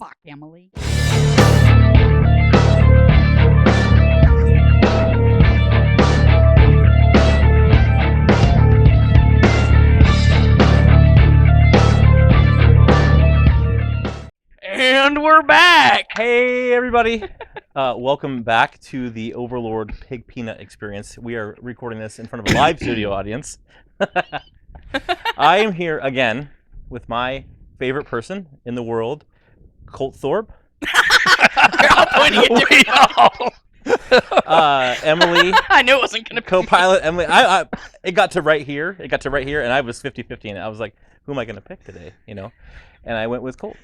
fuck, Emily. And we're back! Hey, everybody. Welcome back to the Overlord Pig Peanut Experience. We are recording this in front of a live studio audience. I am here again with my favorite person in the world, Colt Thorpe. You're all pointing at different Emily. I knew it wasn't going to be. Co-pilot Emily. It got to right here. And I was 50-50, and I was like, who am I going to pick today? You know? And I went with Colt.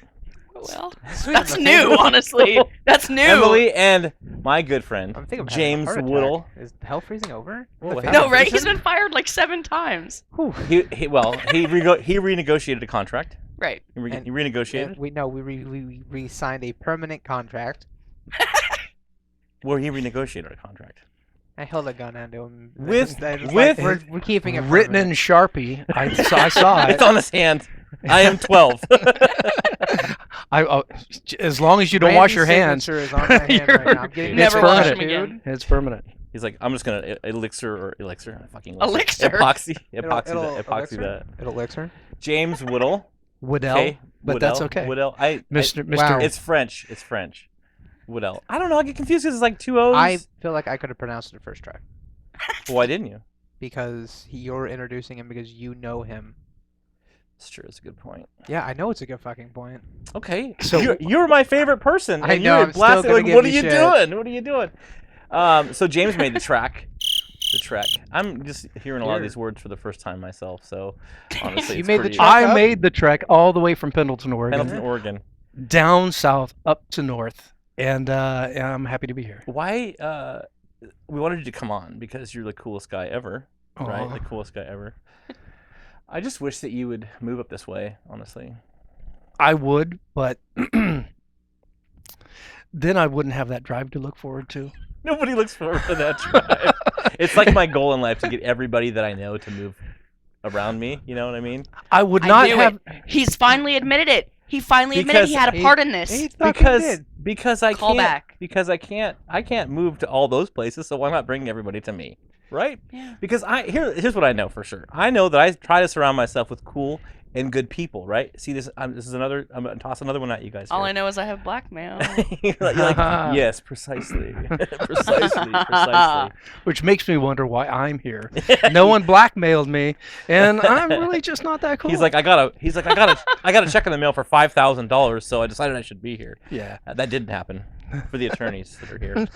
Well, that's new, honestly. That's new. Emily and my good friend, I'm thinking James Woodell. Is hell freezing over? Whoa, what No, happened? right? He's been fired like 7 times. He renegotiated a contract. Right. He renegotiated. We re-signed a permanent contract. Well, he renegotiated a contract. I held a gun onto him. With we're keeping it written in permanent. Sharpie. I saw it. It's on his hand. I am 12. As long as you don't wash your hands, Randy's signature is on my hand right now. I'm getting Never it's wash permanent. him again. It's permanent. He's like, I'm just gonna elixir. Fucking Elixir? Epoxy It'll epoxy elixir? that. It'll elixir. James Woodell. Woodell, Okay, but that's okay. Woodell. Mr. Wow. It's French. It's French. Woodell. I don't know. I get confused because it's like 2 O's. I feel like I could have pronounced it first try Why didn't you? because you're introducing him because you know him. It's true. It's a good point. Yeah, I know it's a good fucking point. Okay. So- you're my favorite person. I and know, You're I'm still blasting. gonna Like, give what are you you shit. doing? What are you doing? So James made the track. The trek. I'm just hearing a lot of these words for the first time myself. So honestly, You it's made the pretty- trek? I up? made the trek all the way from Pendleton, Oregon, Pendleton, Oregon. down south, up to north, and I'm happy to be here. Why? We wanted you to come on because you're the coolest guy ever. Right? Aw. The coolest guy ever. I just wish that you would move up this way. Honestly. I would, but then I wouldn't have that drive to look forward to. Nobody looks forward to that drive. It's like my goal in life to get everybody that I know to move around me. You know what I mean? I would I not knew have. it. He's finally admitted it. He finally admitted he had a Because part in this. He fucking Because did. because I Call can't back. because I can't move to all those places. So why not bring everybody to me? Right? Yeah. Because here's what I know for sure. I know that I try to surround myself with cool and good people. Right? See this? This is another. I'm gonna toss another one at you guys. All here. I know is I have blackmail. you're like, yes, precisely, precisely. Which makes me wonder why I'm here. No one blackmailed me, and I'm really just not that cool. He's like, I got a check in the mail for $5,000, so I decided I should be here. yeah. That didn't happen for the attorneys that are here.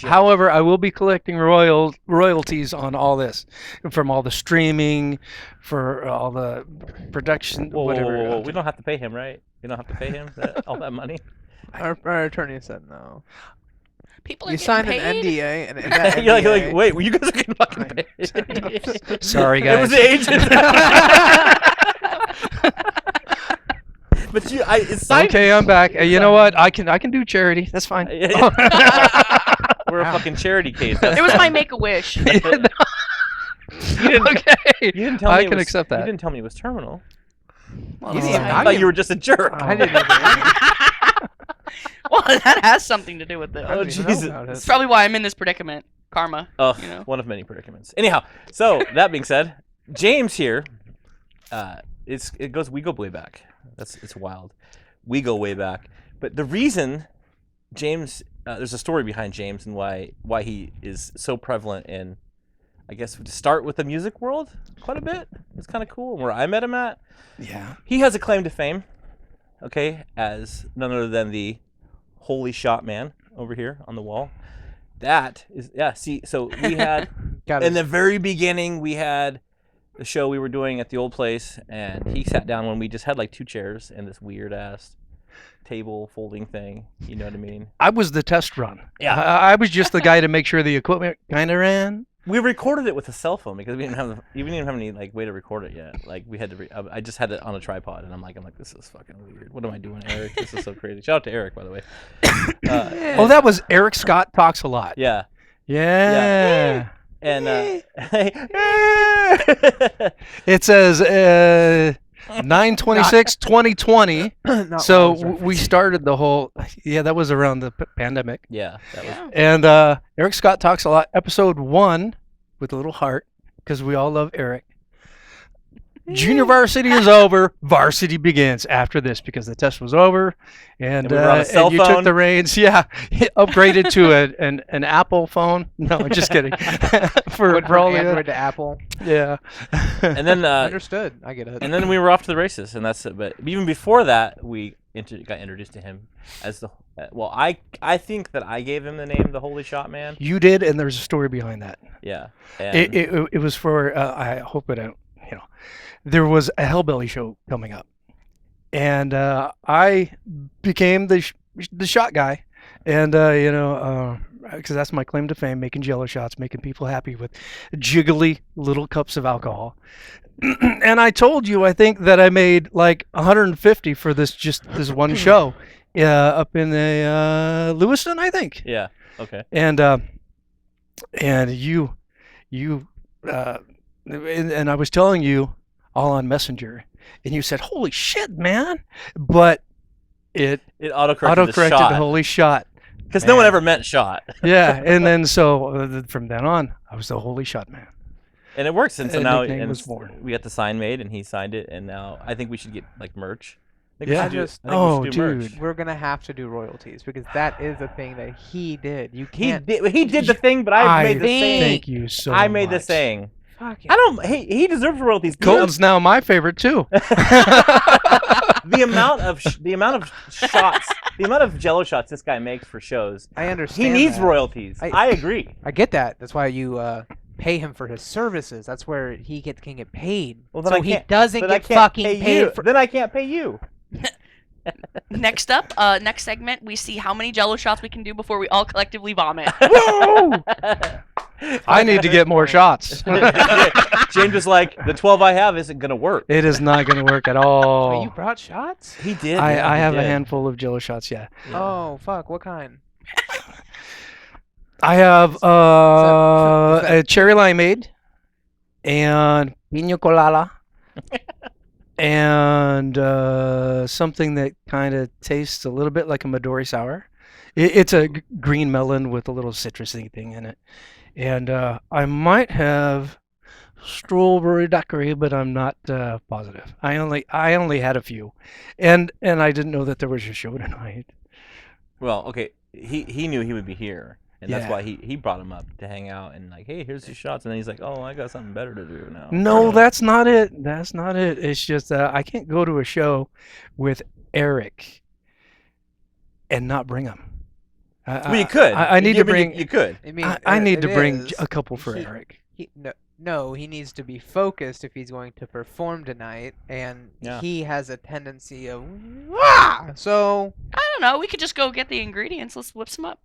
However, I will be collecting royalties on all this, from all the streaming, for all the production, Whoa, whatever. whoa, whoa, whoa. We don't have to pay him, right? We don't have to pay him all that money. Our attorney said no. People are You getting signed paid. an NDA, and that you're NDA like, wait, well, you guys are getting fucking paid. Sorry, It guys. was the agent. But it's signed. Okay, I'm back. You know what? I can do charity. That's fine. We're a fucking charity case. That's It was my fine. Make-A-Wish. You didn't, Okay. you didn't tell me I it can was- accept You that. didn't tell me it was terminal. Well, You this didn't is I how- thought you were just a jerk. I didn't even well, that has something to do with it. Oh, even know Jesus. about it. It's probably why I'm in this predicament. Karma. Oh, You know. one of many predicaments. Anyhow, so that being said, James here, we go way back. It's wild. We go way back. But the reason James, there's a story behind James and why he is so prevalent in, I guess, to start with the music world quite a bit. It's kind of cool. Where I met him at, Yeah. he has a claim to fame, okay, as none other than the holy shot man over here on the wall. That is, yeah, see, so we had, Got in it. the very beginning, we had the show we were doing at the old place, and he sat down when we just had like 2 chairs and this weird-ass table folding thing, you know what I mean? I was the test run. Yeah. I was just the guy to make sure the equipment kind of ran. We recorded it with a cell phone because we didn't have any like way to record it yet. Like we had to. I just had it on a tripod, and I'm like, this is fucking weird. What am I doing, Eric? This is so crazy. Shout out to Eric, by the way. Oh, that was Eric Scott Talks a Lot. Yeah, Yeah. and It says, 9/26/2020. Not So Walrus we reference. started the whole. Yeah, that was around the pandemic. Yeah, that was. Yeah. And Eric Scott Talks a Lot, episode 1 with a little heart because we all love Eric. Junior varsity is over. Varsity begins after this because the test was over, and we were on a cell and you took phone. the reins. Yeah, upgraded to an Apple phone. No, just kidding. for Went for all from the Android to Apple. yeah. And then Understood. I get it. and then we were off to the races, and that's it. But even before that, we got introduced to him as the. Well, I think that I gave him the name the Holy Shot Man. You did, and there's a story behind that. Yeah. And It was for I hope it don't. There was a Hellbelly show coming up, and I became the shot guy, and because that's my claim to fame, making Jello shots, making people happy with jiggly little cups of alcohol. And I told you, I think that I made like 150 for this one show, up in the Lewiston, I think. yeah. Okay. And you and I was telling you all on Messenger, and you said, "Holy shit, man!" But it It autocorrected the autocorrected shot the holy shot. because no one man. ever meant shot, Yeah, and then so from then on, I was the holy shot man. and it works. And so A now nickname and was born. we got the sign made, and he signed it, and now I think we should get like merch. I think Yeah. we should do, Just- I think we Oh, should do merch. dude. We're gonna have to do royalties because that is a thing that he did. You He can't. did the thing, but I made the saying. Thank you so I made the much. saying. Fucking I don't. He deserves royalties. Colton's now my favorite too. The amount of shots, the amount of Jello shots this guy makes for shows. I understand. He needs that. royalties. I agree. I get that. That's why you pay him for his services. That's where he can get paid. Well, then so I he can't- doesn't Then I get can't fucking pay paid you. for. Then I can't pay you. Next up, next segment, we see how many Jello shots we can do before we all collectively vomit. I need to get more shots. James is like, the 12 I have isn't gonna work. It is not going to work at Oh, all. you brought shots? He did. I have a handful of Jello shots. Yeah, Oh fuck! What kind? I have Is that- a cherry limeade and pina colada and something that kind of tastes a little bit like a Midori sour. It's a green melon with a little citrusy thing in it, and I might have strawberry daiquiri, but I'm not positive. I only had a few, and I didn't know that there was a show tonight. Well, okay. He knew he would be here, and that's Yeah. why he brought him up to hang out and like, hey, here's your shots, and then he's like, oh, I got something better to do now. No, that's not it. That's not it. It's just I can't go to a show with Eric and not bring him. Well, you could. I need to bring. You could. I mean, I need it to bring is. a couple for He- Eric. No, he needs to be focused if he's going to perform tonight, and Yeah. he has a tendency of "Wah!" So I don't know. We could just go get the ingredients. Let's whip some up.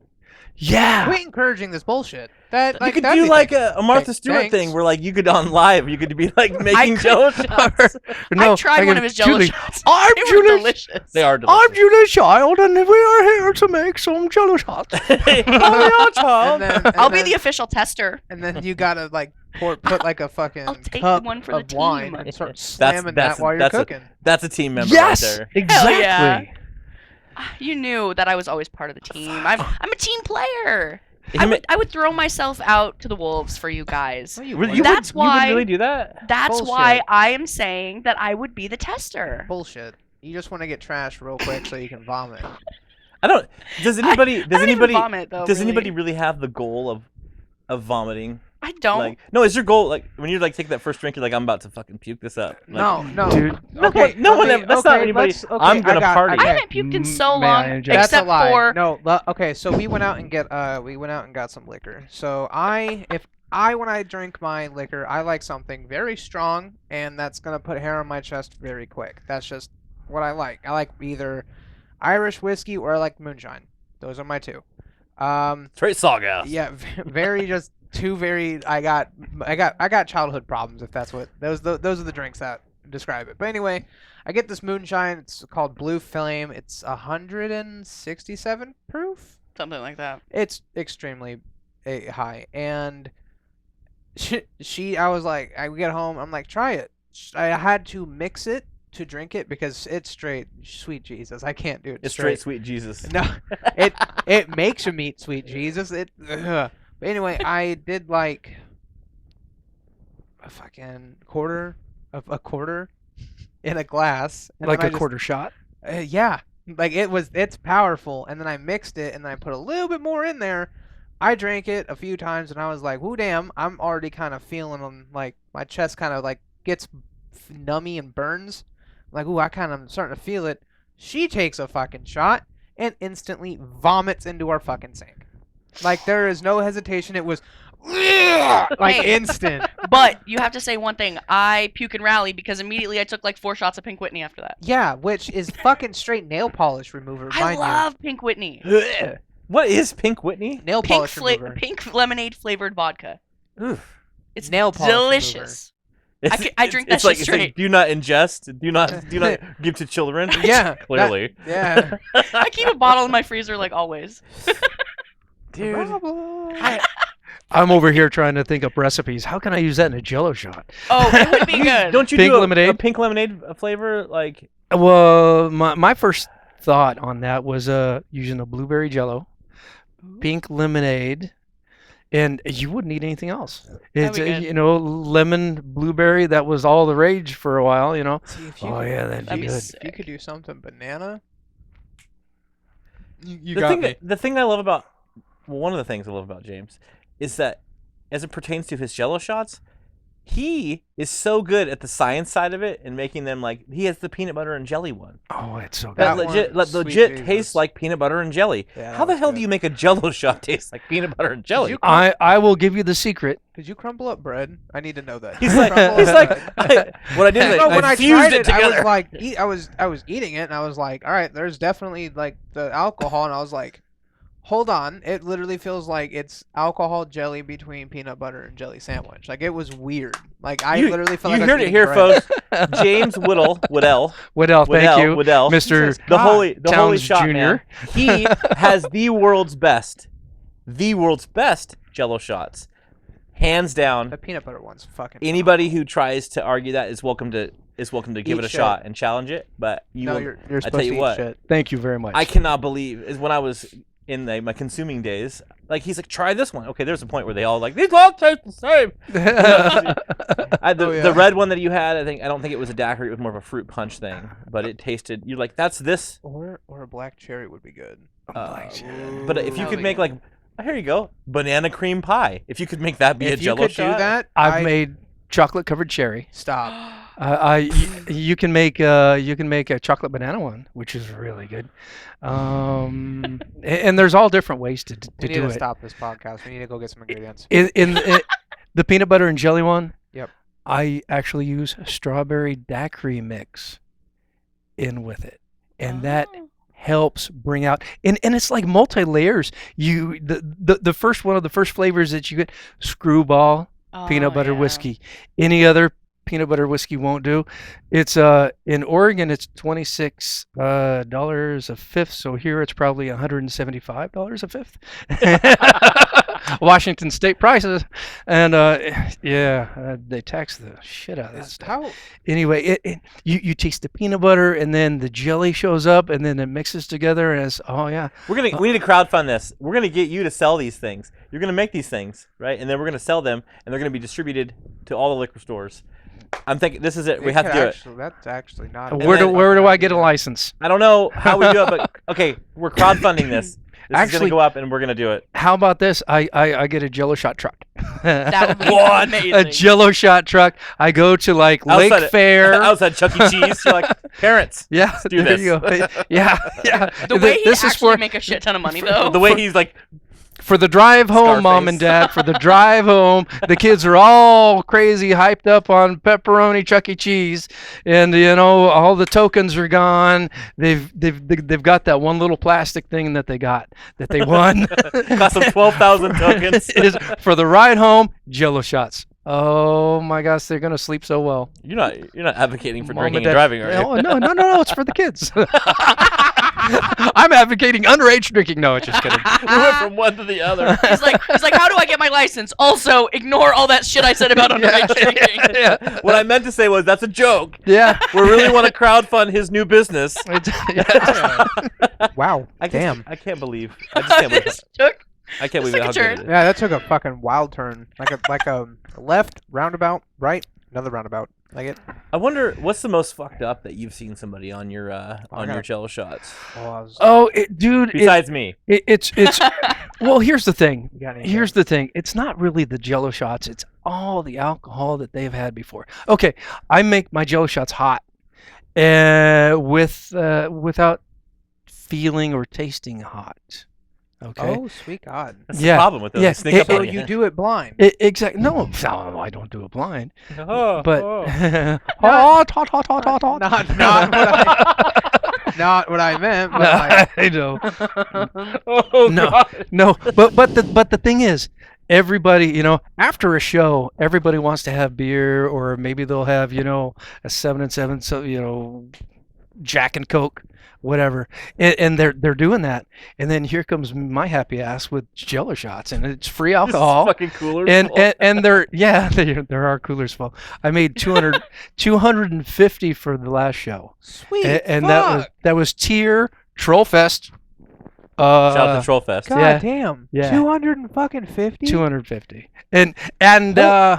Yeah. quit encouraging this bullshit. That You like could that'd do be like thing. a Martha Thanks. Stewart thing where like you could on live, you could be like making could- Jello shots. No, I tried I one get of his Jello Julie, shots. I'm They were Julie. delicious. They are delicious. I'm Julie Child, and we are here to make some Jello shots. And then, I'll be the official tester. And then you gotta like put like a fucking I'll take cup one for the of wine team. and start slamming that's- that while you're that's a- cooking. That's a team member Yes, right there. exactly. yeah. You knew that I was always part of the team. I'm a team player. I would throw myself out to the wolves for you guys. No, you Really- wouldn't. That's you would why- really do that? That's Bullshit. why I am saying that I would be the tester. Bullshit. You just want to get trashed real quick so you can vomit. I don't. Does anybody? I Does don't even anybody? vomit, though, Does really. anybody really have the goal of vomiting? I don't. Like, no, is your goal like when you like take that first drink, you're like, I'm about to fucking puke this up? Like, No, Dude, Okay, no one okay, ever- that's not okay, anybody- let's- okay, I'm gonna I got- party. I okay. haven't puked in so May I long, interject? That's a except lie. for No, okay. So we went out and got some liquor. So when I drink my liquor, I like something very strong, and that's gonna put hair on my chest very quick. That's just what I like. I like either Irish whiskey or I like moonshine. Those are my two. straight sawgas. Yeah, very just two very. I got childhood problems. If that's what those are the drinks that describe it. But anyway, I get this moonshine. It's called Blue Flame. It's 167 proof. something like that. It's extremely high. And I was like, I get home. I'm like, try it. I had to mix it to drink it because it's straight sweet Jesus. I can't do it. It's straight sweet Jesus. No, it makes you meet sweet Jesus. But anyway, I did like a fucking quarter in a glass, and Like then a quarter shot. yeah, like it's powerful, and then I mixed it, and then I put a little bit more in there. I drank it a few times, and I was like, "Whoo, damn!" I'm already kind of feeling like my chest kind of like gets nummy and burns. Like, ooh, I'm starting to feel it. She takes a fucking shot and instantly vomits into our fucking sink. Like, there is no hesitation. It was like Hey. instant. But you have to say one thing. I puke and rally because immediately I took like 4 shots of Pink Whitney after that. Yeah, which is fucking straight nail polish remover. I mind love Pink Whitney. What is Pink Whitney? you. Nail polish remover. Pink lemonade flavored vodka. Oof. It's Nail polish delicious. I drink that it's like, shit it's like, straight. do not ingest. Do not give to children. Yeah, Clearly. Yeah. I keep a bottle in my freezer like always. Dude. I'm over here trying to think up recipes. How can I use that in a Jello shot? Oh, it would be good. Don't you Pink do a lemonade? pink lemonade flavor? Like, Well, my first thought on that was using a blueberry Jello, pink lemonade, and you wouldn't need anything else. It's be good. lemon, blueberry. That was all the rage for a while. See, if you Oh could, yeah, that'd That'd be be good. sick. if you could do something banana. You the got thing me. the thing I love about one of the things I love about James is that as it pertains to his Jello shots, he is so good at the science side of it and making them like he has the peanut butter and jelly one. Oh, it's so good. That That legit one, sweet legit Jesus. tastes like peanut butter and jelly. Yeah, How that the was hell good. do you make a Jello shot taste like peanut butter and jelly? you- I will give you the secret. Did you crumble up bread? I need to know that. He's Did you like, crumble he's up like, bread? what I did is No, I when I fused tried it it, I together. was like, I was eating it, and I was like, all right, there's definitely like the alcohol, and I was like, hold on, it literally feels like it's alcohol jelly between peanut butter and jelly sandwich. Like it was weird. Like I You- literally felt you like I was heard it eating here, bread. folks. James Woodell, Woodell, thank you, Woodell, Mr. Jesus. the God. holy Towns shot Jr. man. He has the world's best Jello shots, hands down. The peanut butter one's fucking. Anybody who tries to argue that is welcome to give Eat it a shit. shot and challenge it. But you No, will, you're I supposed tell you to eat what, shit. Thank you very much. I cannot believe is when I was in my consuming days. Like he's like, try this one. Okay, there's a point where they all like these all taste the same. The red one that you had, I don't think it was a daiquiri. It was more of a fruit punch thing. But it tasted. You're like, that's this. Or a black cherry would be good. But if you That could would make be like, here you go, banana cream pie. If you could make that be a If you Jello could shot. do that, I've made chocolate covered cherry. stop. You can make a chocolate banana one, which is really good. And there's all different ways to We need do to it. stop this podcast. We need to go get some ingredients. In the peanut butter and jelly one, Yep. I actually use strawberry daiquiri mix in with it, and that Oh. helps bring out and it's like multi layers. The first one of the first flavors that you get, screwball peanut Oh, butter yeah. whiskey. Any other peanut butter whiskey won't do. It's in Oregon it's $26 a fifth, so here it's probably $175 a fifth. Washington state prices, and they tax the shit out of that stuff. How Anyway, you taste the peanut butter, and then the jelly shows up, and then it mixes together, and it's we need to crowdfund this. We're gonna get you to sell these things. You're gonna make these things, right? And then we're gonna sell them, and they're gonna be distributed to all the liquor stores. I'm thinking this is it. We have to do it. That's actually not. Where then- do I get a license? I don't know how we do it, but okay, we're crowdfunding this. This is Actually- gonna go up, and we're gonna do it. How about this? I get a Jello shot truck. That would be What? amazing. A Jello shot truck. I go to like Lake Outside- Fair. outside Chuck E. Cheese. You're like, parents. Yeah, do there this. you go. Yeah. The way he This is actually for make a shit ton of money though. The way he's like, for the drive home, Mom and Scarface. Dad. For the drive home, the kids are all crazy, hyped up on pepperoni Chuck E. Cheese, and all the tokens are gone. They've got that one little plastic thing that they won. cost them 12,000 tokens. It is for the ride home. Jello shots. Oh my gosh, they're gonna sleep so well. You're not advocating for Mom and drinking Dad- and driving, are you? No, it's for the kids. I'm advocating underage drinking. No, just kidding. We went from one to the other. He's like, how do I get my license? Also, ignore all that shit I said about underage drinking. Yeah. What I meant to say was that's a joke. Yeah. We really want to crowdfund his new business. Wow. I Damn. I can't believe. I just can't believe. This took I can't believe took how a good turn. it is. Yeah, that took a fucking wild turn. Like a left roundabout, right, another roundabout. Like it. I wonder what's the most fucked up that you've seen somebody on your on your gotta- Jello shots Oh, dude. besides me. It's. Well, here's the thing. You got anything? Here's the thing. It's not really the Jello shots. It's all the alcohol that they've had before. Okay, I make my Jello shots hot, without feeling or tasting hot. Okay. Oh, sweet God. That's Yeah. the problem with those. Yeah. They sneak up So on you. you do it blind. Exactly. No, I don't do it blind. Oh, But oh. hot, hot, hot, hot, hot, hot. Not what I meant. But like, I know. Oh, No. God. No, but the thing is, everybody, after a show, everybody wants to have beer, or maybe they'll have, a 7 and 7, so Jack and Coke, whatever, and they're doing that, and then here comes my happy ass with Jello shots, and it's free This is alcohol. fucking cooler. And there are coolers full. I made 250 for the last show, sweet. and fuck. that was tier Trollfest. Shout out to Trollfest. God yeah. damn. Yeah. 250. 250. And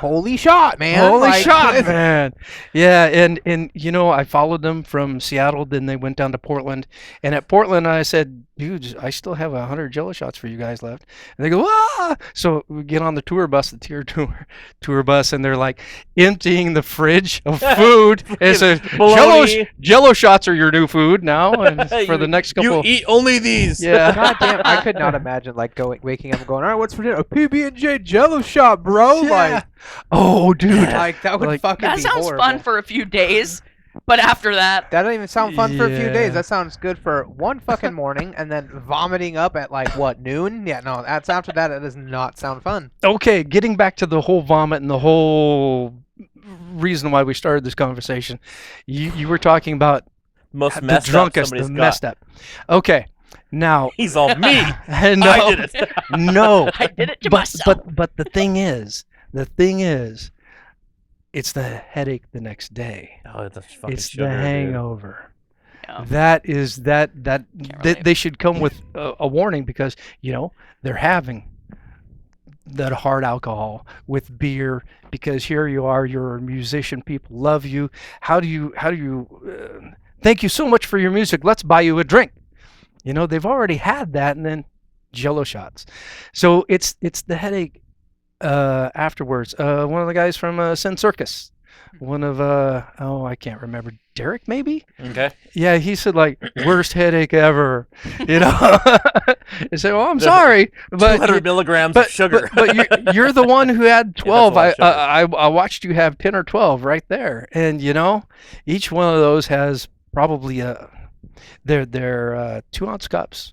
Holy shot, man! holy Like, shot, man. Yeah, and I followed them from Seattle, then they went down to Portland, and at Portland I said, dudes, I still have 100 Jello shots for you guys left, and they go, ah. So we get on the tour bus, the tier tour bus, and they're like emptying the fridge of food, and so Bologna. Jello shots are your new food now, and for the next couple. You eat only these. Yeah. God damn! I could not imagine like waking up and going, all right, what's for dinner? A PB&J Jello shot, bro. Yeah. Like, Oh, dude. like that would Like- fucking That be sounds horrible. fun for a few days, but after that, That doesn't even sound fun for a few Yeah. days. That sounds good for one fucking morning, and then vomiting up at like what, noon? Yeah, no, that's after that. It does not sound fun. Okay, getting back to the whole vomit and the whole reason why we started this conversation, you were talking about Most the messed drunkest, up the somebody's messed got. up. Okay, now He's all me. no, I did it. no, I did it to but myself. but the thing is, it's the headache the next day. Oh, it's a fucking It's sugar, the dude. hangover. Yeah. That is that relate. they should come with a warning, because they're having that hard alcohol with beer, because here you are, you're a musician, people love you. How do you thank you so much for your music, let's buy you a drink. They've already had that, and then Jello shots. So it's the headache afterwards. One of the guys from Sin Circus, one of I can't remember, Derek maybe. Okay. Yeah, he said like worst headache ever. I said, well, I'm sorry, but 200 milligrams of sugar. but you're the one who had Yeah, 12. that's a lot of I watched you have 10 or 12 right there, and each one of those has probably they're 2-ounce cups,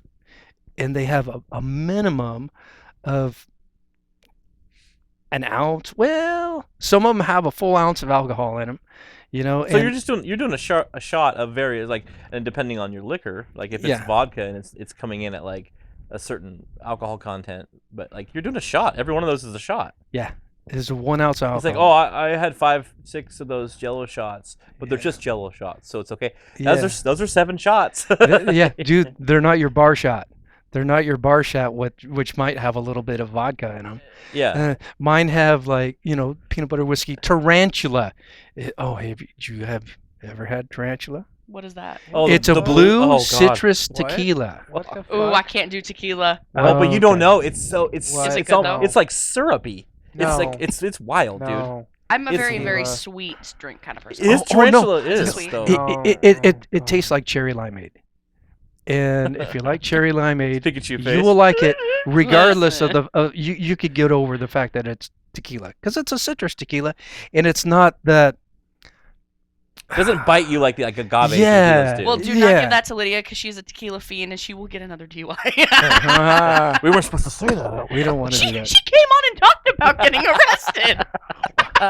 and they have a minimum of an ounce. Well, some of them have a full ounce of alcohol in them. So and you're doing a shot of various, like, and depending on your liquor, like if it's Yeah. vodka and it's coming in at like a certain alcohol content, but like you're doing a shot. Every one of those is a shot. is a 1 ounce alcohol. It's like, oh, I had 5-6 of those Jello shots, but they're just Jello shots, so it's okay. yeah. Those are 7 shots. Yeah, dude, they're not your bar shot. They're not your bar shot, which might have a little bit of vodka in them. Yeah. Mine have like peanut butter whiskey tarantula. Have you ever had tarantula? What is that? Oh, It's a the blue oh, God. citrus What? tequila. What the fuck? Oh, I can't do tequila. Oh, but you don't Okay. know. It's What? Is it it's good, all, though? it's like syrupy. No. It's like it's wild, dude. No. I'm a It's very, very tequila. sweet drink kind of person. It is Oh, no. tarantula. It It's is sweet. though. It Oh, tastes like cherry limeade. And if you like cherry limeade, Pikachu face. you will like it regardless of Listen. the you could get over the fact that it's tequila, because it's a citrus tequila, and it's not that. It doesn't bite you like agave Yeah. tequilas do. Well, do not give that to Lydia, because she's a tequila fiend and she will get another DUI. Ah, we weren't supposed to say that. we don't want to she do that. came on and talked about getting arrested.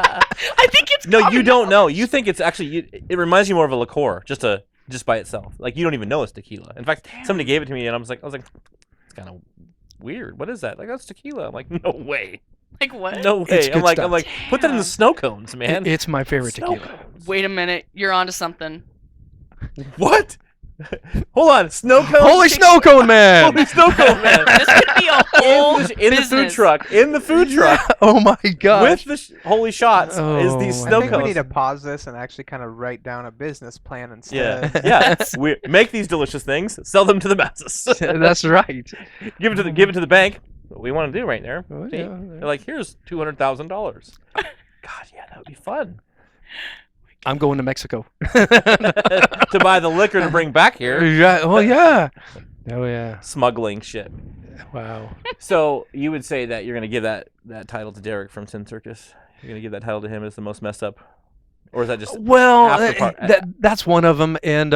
I think it's No, you common don't know. knowledge. You think it's actually. It reminds you more of a liqueur, just by itself. Like you don't even know it's tequila. In fact, somebody gave it to me, and I was like, it's kind of weird. What is that? Like that's tequila. I'm like, no way, Like what? no way. It's good I'm stuff. like, put that in the Damn. snow cones, man. It's my favorite Snow tequila. cones. Wait a minute. You're onto something. What? Hold on, snow cones. Holy snow cone man! Holy snow cone, man. This could be a whole in the food business. truck. In the food truck. Oh my gosh! With the holy shots is these Oh, I snow think we cones. need to pause this and actually kind of write down a business plan Yeah, instead. yeah. We make these delicious things, sell them to the masses. That's right. give it to the bank. What we want to do right there. Oh, See? yeah, They're like, here's $200,000. God, yeah, that would be fun I'm going to Mexico. to buy the liquor to bring back here. Yeah. Oh yeah. Oh yeah. Smuggling shit. Wow. So you would say that you're gonna give that title to Derek from Sin Circus? You're gonna give that title to him as the most messed up, or is that just Well, after part- that's one of them, and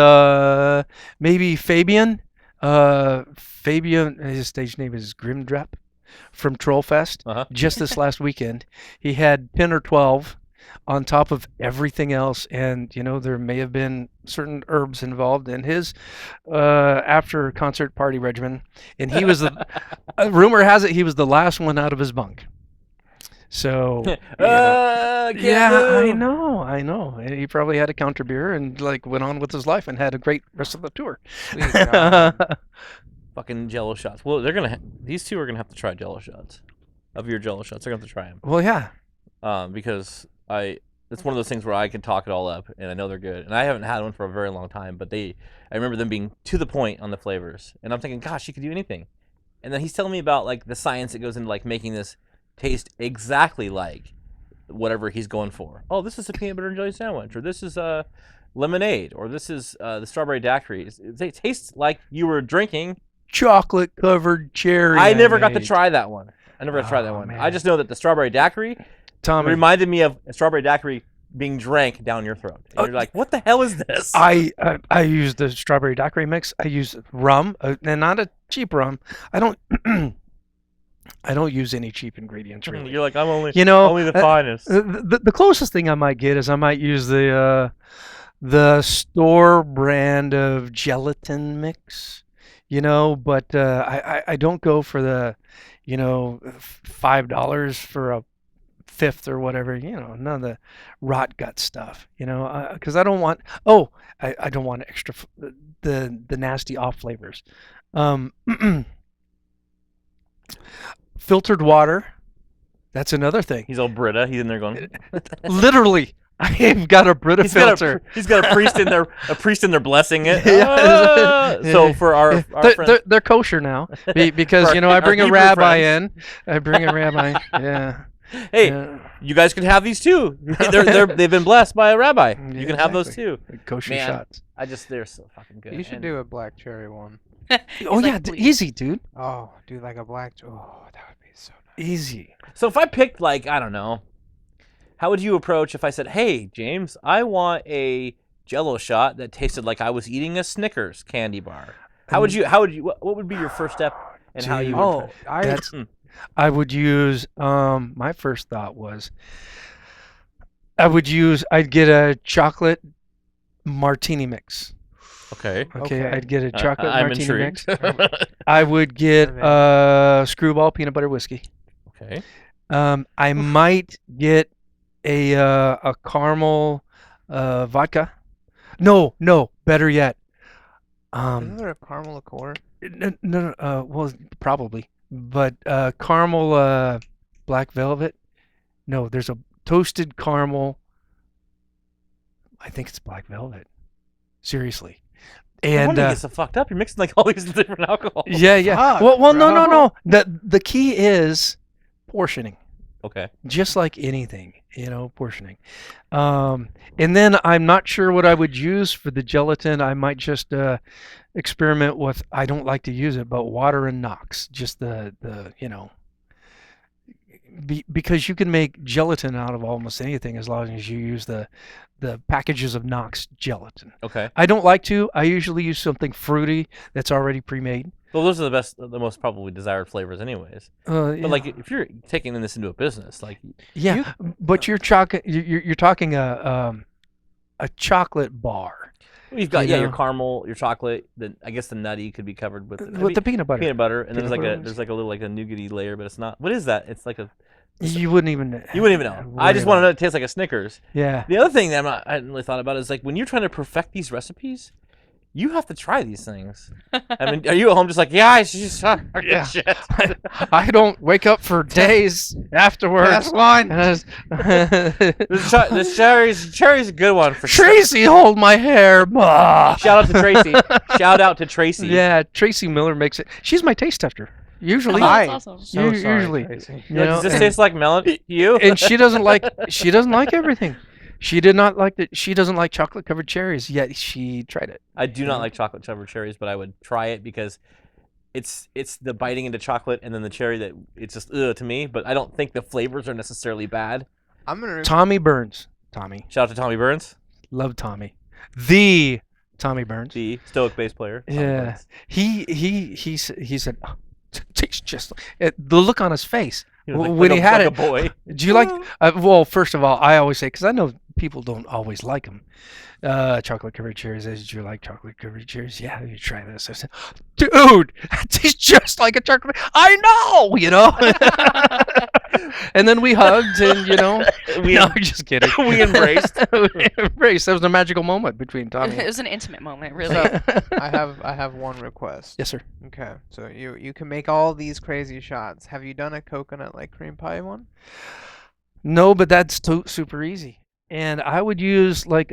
maybe Fabian. Fabian, his stage name is Grimdrap from Trollfest. Uh-huh. Just this last weekend, he had 10 or 12 on top of everything else, and there may have been certain herbs involved in his after concert party regimen, and he was the rumor has it he was the last one out of his bunk. So I know. And he probably had a counter beer and went on with his life and had a great rest of the tour. Sweet God. fucking Jello shots? Well, these two are gonna have to try Jello shots. Of your Jello shots, they're gonna have to try them. Well, yeah. Because it's one of those things where I can talk it all up, and I know they're good. And I haven't had one for a very long time, but I remember them being to the point on the flavors, and I'm thinking, gosh, you could do anything. And then he's telling me about the science that goes into making this taste exactly like whatever he's going for. Oh, this is a peanut butter and jelly sandwich, or this is a lemonade, or this is the strawberry daiquiri. It tastes like you were drinking Chocolate covered cherry. I never got to lemonade. try that one. I never got to try that Oh, one. man. I just know that the strawberry daiquiri Tommy, reminded me of a strawberry daiquiri being drank down your throat. And you're like, what the hell is this? I use the strawberry daiquiri mix. I use rum, and not a cheap rum. I don't I don't use any cheap ingredients really. You're like, I'm only only the finest. the closest thing I might get is I might use the store brand of gelatin mix, but I don't go for the $5 for a fifth or whatever, none of the rot gut stuff, because I don't want I don't want extra the nasty off flavors. Filtered water, that's another thing. He's all Brita. He's in there going. Literally, I've got a Brita filter. He's got a priest in there. A priest in there blessing it. Yeah. Ah! So for our friend, they're kosher now because For I bring our a Hebrew rabbi friends. in. I bring a rabbi. Yeah. hey, Yeah. you guys can have these too. They've been blessed by a rabbi. You can have those too. Kosher Man. shots. They're so fucking good. You should And do a black cherry one. Oh like, yeah, please. easy, dude. Oh, do like a black. Oh, that would be so nice. Easy. So if I picked I don't know, how would you approach if I said, "Hey, James, I want a Jello shot that tasted like I was eating a Snickers candy bar." How would you? What would be your first step? And how you? Dude. Would, Oh, That's I would use my first thought was I'd get a chocolate martini mix. okay. Okay, Okay. I'd get a chocolate I'm martini intrigued. mix. I would get screwball peanut butter whiskey. okay. I might get a caramel vodka. No, better yet. Isn't there a caramel liqueur? No, well, probably, but caramel black velvet. No, there's a toasted caramel. I think it's black velvet. Seriously, No and wonder you get so fucked up. You're mixing all these different alcohols. yeah. Fuck, Well, no. bro. The key is portioning. Okay. Just like anything, portioning. And then I'm not sure what I would use for the gelatin. I might just experiment with, I don't like to use it, but water and Knox. Just because you can make gelatin out of almost anything as long as you use the packages of Knox gelatin. Okay. I don't like to. I usually use something fruity that's already pre-made. Well, those are the most probably desired flavors, anyways. Yeah. But like, if you're taking this into a business, like, Yeah, but you're talking a chocolate bar you've got You your know? caramel, your chocolate. Then I guess the nutty could be covered with with the peanut butter. peanut butter, and then Peanut butter there's like a little like a nougaty layer, but it's not. What is that? It's like a You wouldn't even. you wouldn't even know. I just want to know it tastes like a Snickers. Yeah. The other thing that I hadn't really thought about is like when you're trying to perfect these recipes, you have to try these things. I mean, are you at home just like, yeah, I just Yeah. shit. I don't wake up for days afterwards. That's fine. And This cherry's a good one for sure. Tracy, hold my hair. Bah. Shout out to Tracy. Shout out to Tracy. Yeah, Tracy Miller makes it. She's my taste tester. Usually, Oh, Hi. that's awesome. So You- sorry, usually. Tracy. you know, Does this and- taste like melon to you? and she doesn't like everything. She did not like that. She doesn't like chocolate covered cherries. Yet she tried it. I do not like chocolate covered cherries, but I would try it because it's the biting into chocolate and then the cherry that it's just to me. But I don't think the flavors are necessarily bad. I'm gonna. Tommy Burns. Tommy, Shout out to Tommy Burns, love Tommy. The Tommy Burns. the Stoic bass player. Tommy Yeah. Burns. He said, oh, tastes just the look on his face He was when he had like it. a boy. Do you like? Well, first of all, I always say because I know people don't always like them. Chocolate covered cherries. Did you like chocolate covered cherries? Yeah, you try this. I said, dude, it tastes just like a chocolate. I know, And then we hugged, and no, I'm just kidding. we embraced. We embraced. That was a magical moment between Tommy. It was an intimate moment, really. So, I have one request. Yes, sir. Okay, so you can make all these crazy shots. Have you done a coconut like cream pie one? No, but that's super easy. And I would use like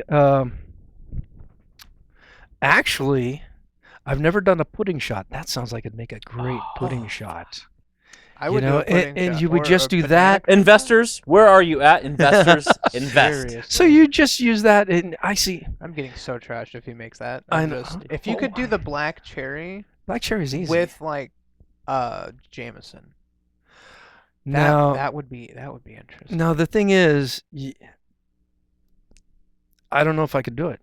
actually, I've never done a pudding shot. That sounds like it'd make a great pudding shot. I would do know, a pudding and shot, you would or just a do banana that. cream Investors, where are you at? Investors, invest. Seriously. So you just use that, and I see I'm getting so trashed if he makes that. I I'm know. If you could Oh do the my. black cherry black cherry's easy. with like Jameson, now, that would be interesting. now the thing is, I don't know if I could do it.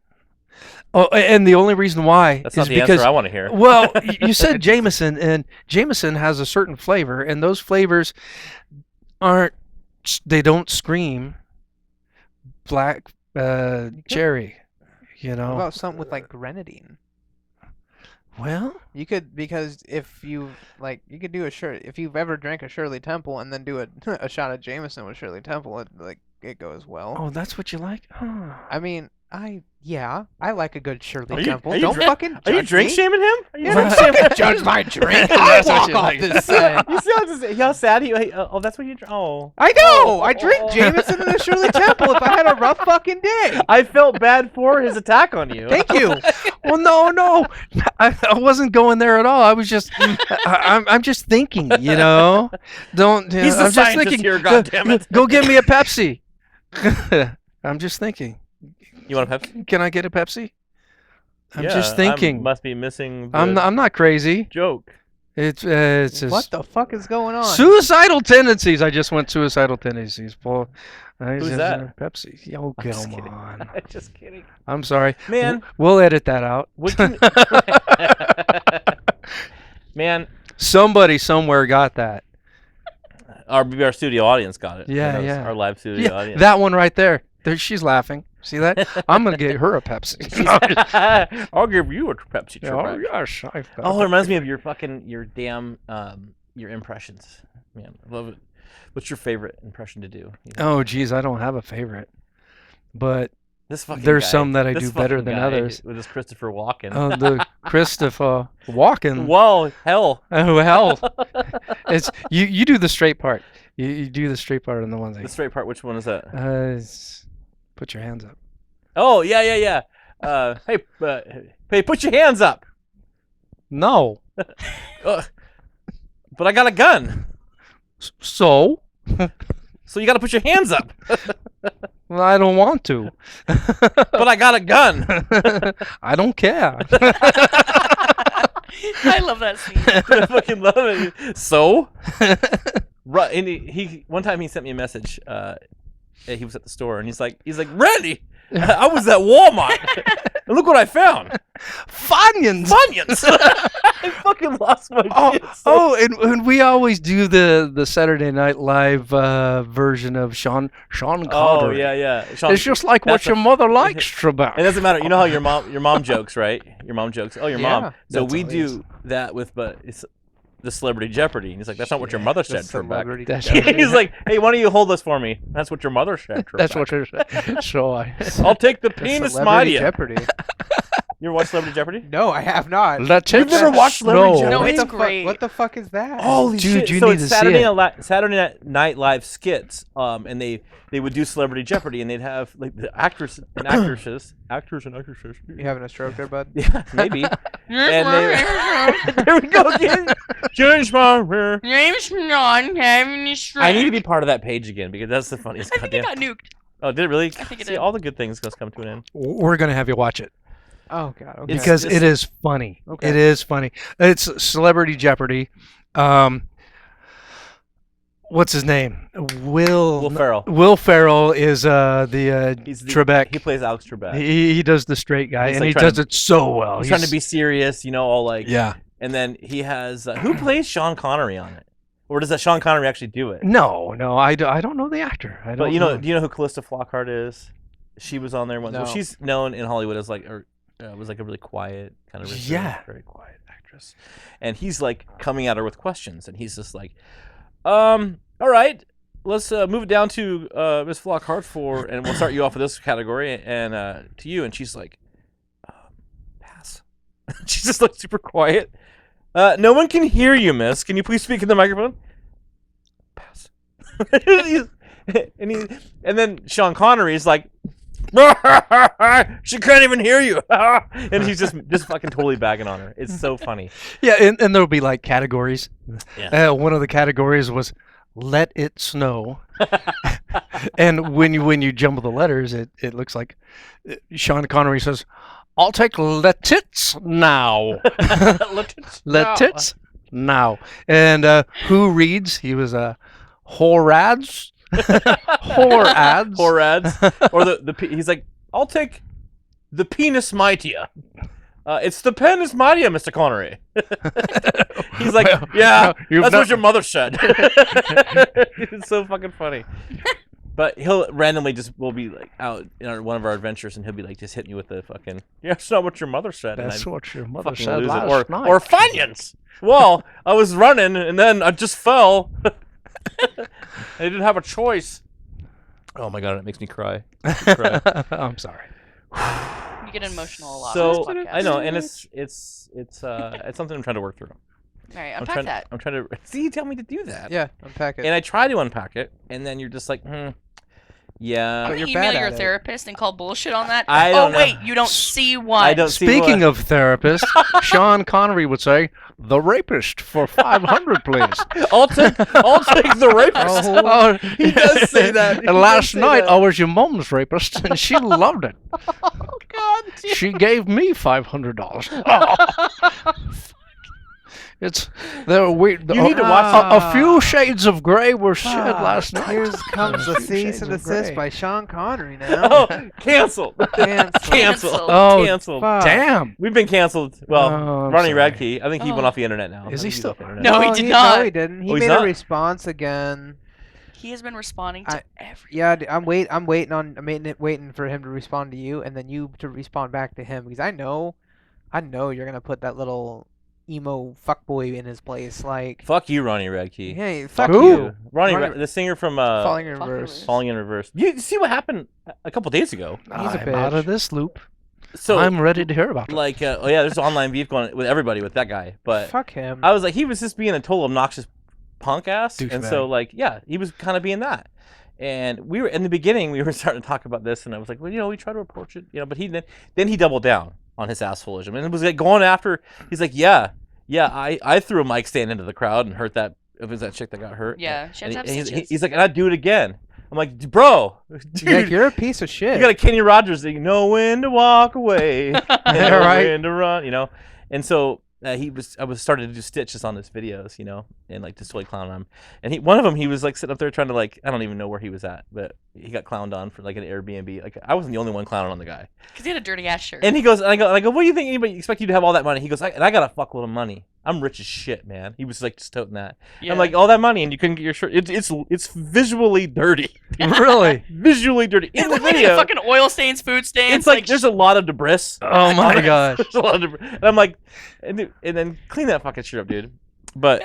Oh, and the only reason why That's is not the because answer I want to hear. well, you said Jameson, and Jameson has a certain flavor, and those flavors they don't scream black cherry, What about something with like grenadine? Well, You could, because if you like, you could do if you've ever drank a Shirley Temple and then do a shot of Jameson with Shirley Temple, it goes well. oh, that's what you like? Huh. I mean, I like a good Shirley Are you- Temple. are you Don't drink- fucking Are you judge drink me. shaming him? Are you Yeah, drink don't shaming fucking judge my drink. I That's what walk you off like. this set. You see how sad he? Oh, that's what you. Oh. I know. I drink Oh. Jameson and a Shirley Temple if I had a rough fucking day. I felt bad for his attack on you. Thank you. Well, no, I wasn't going there at all. I was just, I'm just thinking, Don't. He's the I'm just scientist thinking. here, goddammit. Go get me a Pepsi. I'm just thinking. You want a Pepsi? Can I get a Pepsi? I'm Yeah, just thinking. must be missing. The I'm not crazy. joke. It's just What the fuck is going on? suicidal tendencies. I just went suicidal tendencies, Paul. Who's that? Pepsi. Oh, I'm just come kidding. on. Just kidding, I'm sorry. man. We'll edit that out. Would you... Man, Somebody somewhere got that. our studio audience got it. Yeah, That was yeah. Our live studio Yeah, audience. that one right there. She's laughing. See that? I'm gonna get her a Pepsi. I'll give you a Pepsi. Yeah, oh, Trip. gosh, Oh, it reminds me of your impressions. Man, I love it. What's your favorite impression to do? Oh, geez, I don't have a favorite, but This fucking there's guy. some that I This do better fucking than guy others. With this Christopher Walken. The Christopher Walken. Whoa, hell. Oh hell! It's you do the straight part. You do the straight part on the one The thing. straight part. Which one is that? Put your hands up. Oh yeah. Hey, put your hands up. No. But I got a gun, So? so you got to put your hands up. Well, I don't want to. But I got a gun. I don't care. I love that scene. I fucking love it. So, right? And he one time he sent me a message. He was at the store and he's like, Randy, I was at Walmart. And look what I found. 5 Funyuns. Funyuns. I fucking lost my shit. And we always do the Saturday Night Live version of Sean Oh Connery. yeah. Sean, It's just like what that's your mother likes, Trebek. it doesn't matter. You know how your mom jokes, right? Your mom jokes. Oh, your mom. Yeah. So That's we hilarious. do that with, but it's the Celebrity Jeopardy. And he's like, that's not what your mother said, Trebek. That's He's like, hey, why don't you hold this for me? That's what your mother said, Trebek. That's what you're saying. So I'll take the The penis Celebrity mighty. Jeopardy. You ever watch Celebrity Jeopardy? No, I have not. Let You've it never watched Celebrity snow. Jeopardy? No, What it's the fuck- great. What the fuck is that? Holy Dude, shit! you So need it's to see it. Saturday Night Live skits, and they would do Celebrity Jeopardy, and they'd have like the actors and actresses. You having a stroke there, bud? Yeah, maybe. And there we go again. James Woodell. James not having a stroke. I need to be part of that page again because that's the funniest. I think it Goddamn. got nuked. Oh, did it really? I think it See, did. all the good things just come to an end. We're gonna have you watch it Oh god. Okay. It's- because it is funny. Okay. It is funny. It's Celebrity Jeopardy. What's his name? Will Ferrell. Will Ferrell is the He's the, Trebek. He plays Alex Trebek. He does the straight guy, He's and like he trying does to- it so well. He's trying to be serious, all like. Yeah. And then he has who plays Sean Connery on it, or does that Sean Connery actually do it? No, I don't know the actor. I don't. But know. do you know who Callista Flockhart is? She was on there once. Well, No. she's known in Hollywood as like, was like a really quiet kind of reserved, Yeah. very quiet actress. And he's like coming at her with questions, and he's just like, all right, let's move it down to Miss Flockhart and we'll start you off with this category, and to you. And she's like, pass. She's just like super quiet. No one can hear you, miss. Can you please speak in the microphone? Pass. And then Sean Connery is like, she can't even hear you. And he's just fucking totally bagging on her. It's so funny. Yeah, and there'll be like categories. Yeah. One of the categories was "Let It Snow," and when you jumble the letters, it looks like Sean Connery says, "I'll take let it now." Let it now. And who reads? He was Horads. Horads. Horads. Or he's like, I'll take the penis mightier. It's the penis mightier, Mr. Connery. He's like, Well, yeah, no, that's what your mother said. It's so fucking funny. But he'll randomly will be like out in one of our adventures, and he'll be like just hitting you with the fucking, yeah, that's not what your mother said. That's and what your mother fucking said lose it. last night. Or Funyuns. Well, I was running, and then I just fell. I didn't have a choice. Oh my god, it makes me cry. I'm sorry. You get emotional a lot. So on this podcast. I know, and it's something I'm trying to work through. All right, I'm unpack trying. that. I'm trying to see. You tell me to do that. Yeah, unpack it. And I try to unpack it, and then you're just like, yeah. I'm But gonna you're email bad your at it. therapist and call bullshit on that. I don't know. wait, you don't see one. I don't see Speaking what- of therapists, Sean Connery would say, "The rapist for 500, please." I'll take the rapist. Oh, He does say that. He And does last say night that. I was your mom's rapist, and she loved it. Oh God. She gave me $500. Oh. It's there. We You need to watch a few shades of gray were shed last night. Here comes the Few cease shades and of desist gray. by Sean Connery now. Oh, canceled. Cancel. Canceled. Oh, Canceled. Fuck. Damn. We've been canceled. Well, Oh, I'm Ronnie sorry. Radke. I think he went Oh. off the internet now. Is I he think he's still- off the internet. No, he did No, not. he didn't. He Oh, he's made not? a response again. He has been responding to every. Yeah, I'm waiting for him to respond to you, and then you to respond back to him because I know you're gonna put that little emo fuckboy in his place. Like, Fuck you, Ronnie Radke. hey, fuck Who? you. Ronnie, Ronnie- the singer from Falling in Fuck reverse. you. Falling in Reverse. You see what happened a couple days ago? He's a I'm out bitch. of this loop. So I'm ready to hear about it. like, oh yeah, there's online beef going with everybody with that guy. But Fuck him. I was like, he was just being a total obnoxious punk ass, and Douchebag. so like, yeah, he was kind of being that. And we were in the beginning, we were starting to talk about this, and I was like, well, we try to approach it, but then he doubled down on his assholism, and it was like going after. He's like, yeah, I threw a mic stand into the crowd and hurt that. It was that chick that got hurt. Yeah, she had And to have stitches. he's like, and I'd do it again. I'm like, bro, dude, Like, you're a piece of shit. you got a Kenny Rogers, you know when to walk away, and know Right. when to run, And so I was starting to do stitches on his videos, and like just totally clown on him. And one of them, he was like sitting up there trying to I don't even know where he was at, but he got clowned on for like an Airbnb. Like I wasn't the only one clowning on the guy. Because he had a dirty ass shirt. And he goes, and I go, what do you think anybody expect you to have all that money? He goes, and I got a fuckload of money. I'm rich as shit, man. He was like just toting that. Yeah. I'm like, all that money and you couldn't get your shirt. It's visually dirty. Really? Visually dirty. In the video. Fucking oil stains, food stains. It's like there's a lot of debris. Oh my gosh. There's a lot of debris. And I'm like, and then clean that fucking shirt up, dude. But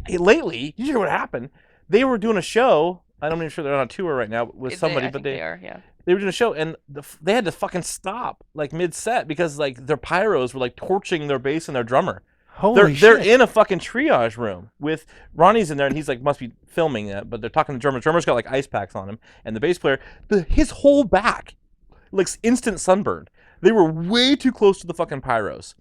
lately, you hear what happened? They were doing a show. I'm not even sure they're on a tour right now with somebody, I but think they are, yeah. They were doing a show and they had to fucking stop like mid set because like their pyros were like torching their bass and their drummer. Holy shit. They're in a fucking triage room with Ronnie's in there and he's like must be filming it, but they're talking to the drummer. Drummer's got like ice packs on him, and the bass player, his whole back looks instant sunburned. They were way too close to the fucking pyros.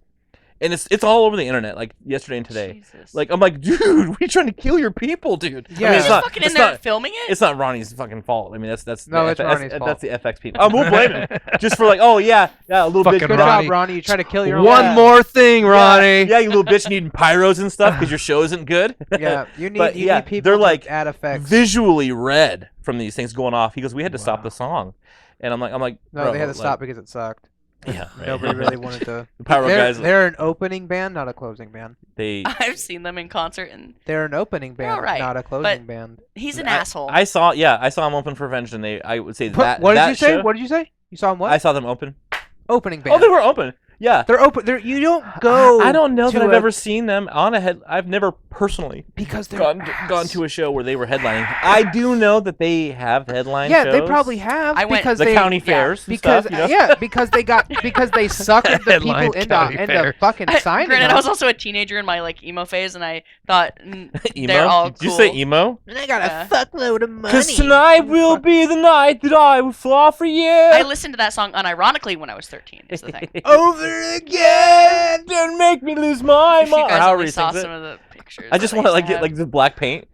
And it's all over the internet, like yesterday and today. Jesus. Like I'm like, dude, we're trying to kill your people, dude. Yeah. I mean, He's just fucking in there filming it? It's not Ronnie's fucking fault. I mean, that's No, it's Ronnie's fault. That's the FX people. We'll blame him just for like, oh yeah, a little Fucking bitch. Good Ronnie. job, Ronnie. You try to kill your own One dad. more thing, Ronnie. Yeah, you little bitch needing pyros and stuff because your show isn't good. Yeah, you need But, you yeah, need people they're to like add effects. visually red from these things going off. He goes, we had to stop Wow. the song, and I'm like, No, bro, they had to like, stop because it sucked. Yeah, right. Nobody really wanted to. The pyro they're, guys. they're an opening band, not a closing band. I've seen them in concert, and They're an opening They're band, alright, not a closing band. he's an asshole. I saw him open for Revenge, and I would say that. What did that you say? show- What did you say? You saw them what? I saw them open. Opening band. Oh, they were open. Yeah. They're open. You don't go. I don't know that to I've a- ever seen them on a head. I've never personally because they're gone to a show where they were headlining. I do know that they have headline Yeah, shows. they probably have. I went- because The they, county fairs and Because stuff, you know? because they suckered the Headline people county into fair. fucking signing. Granted, I up. was also a teenager in my like emo phase, and I thought Emo? they're all Did cool. you say emo? And I got Yeah. a fuckload of money. Because tonight will be the night that I will fall for you. I listened to that song unironically when I was 13. Is the thing. Over again, don't make me lose my If you mind. guys However only he saw sings some it. of the pictures. I just that want to used like get have. like the black paint.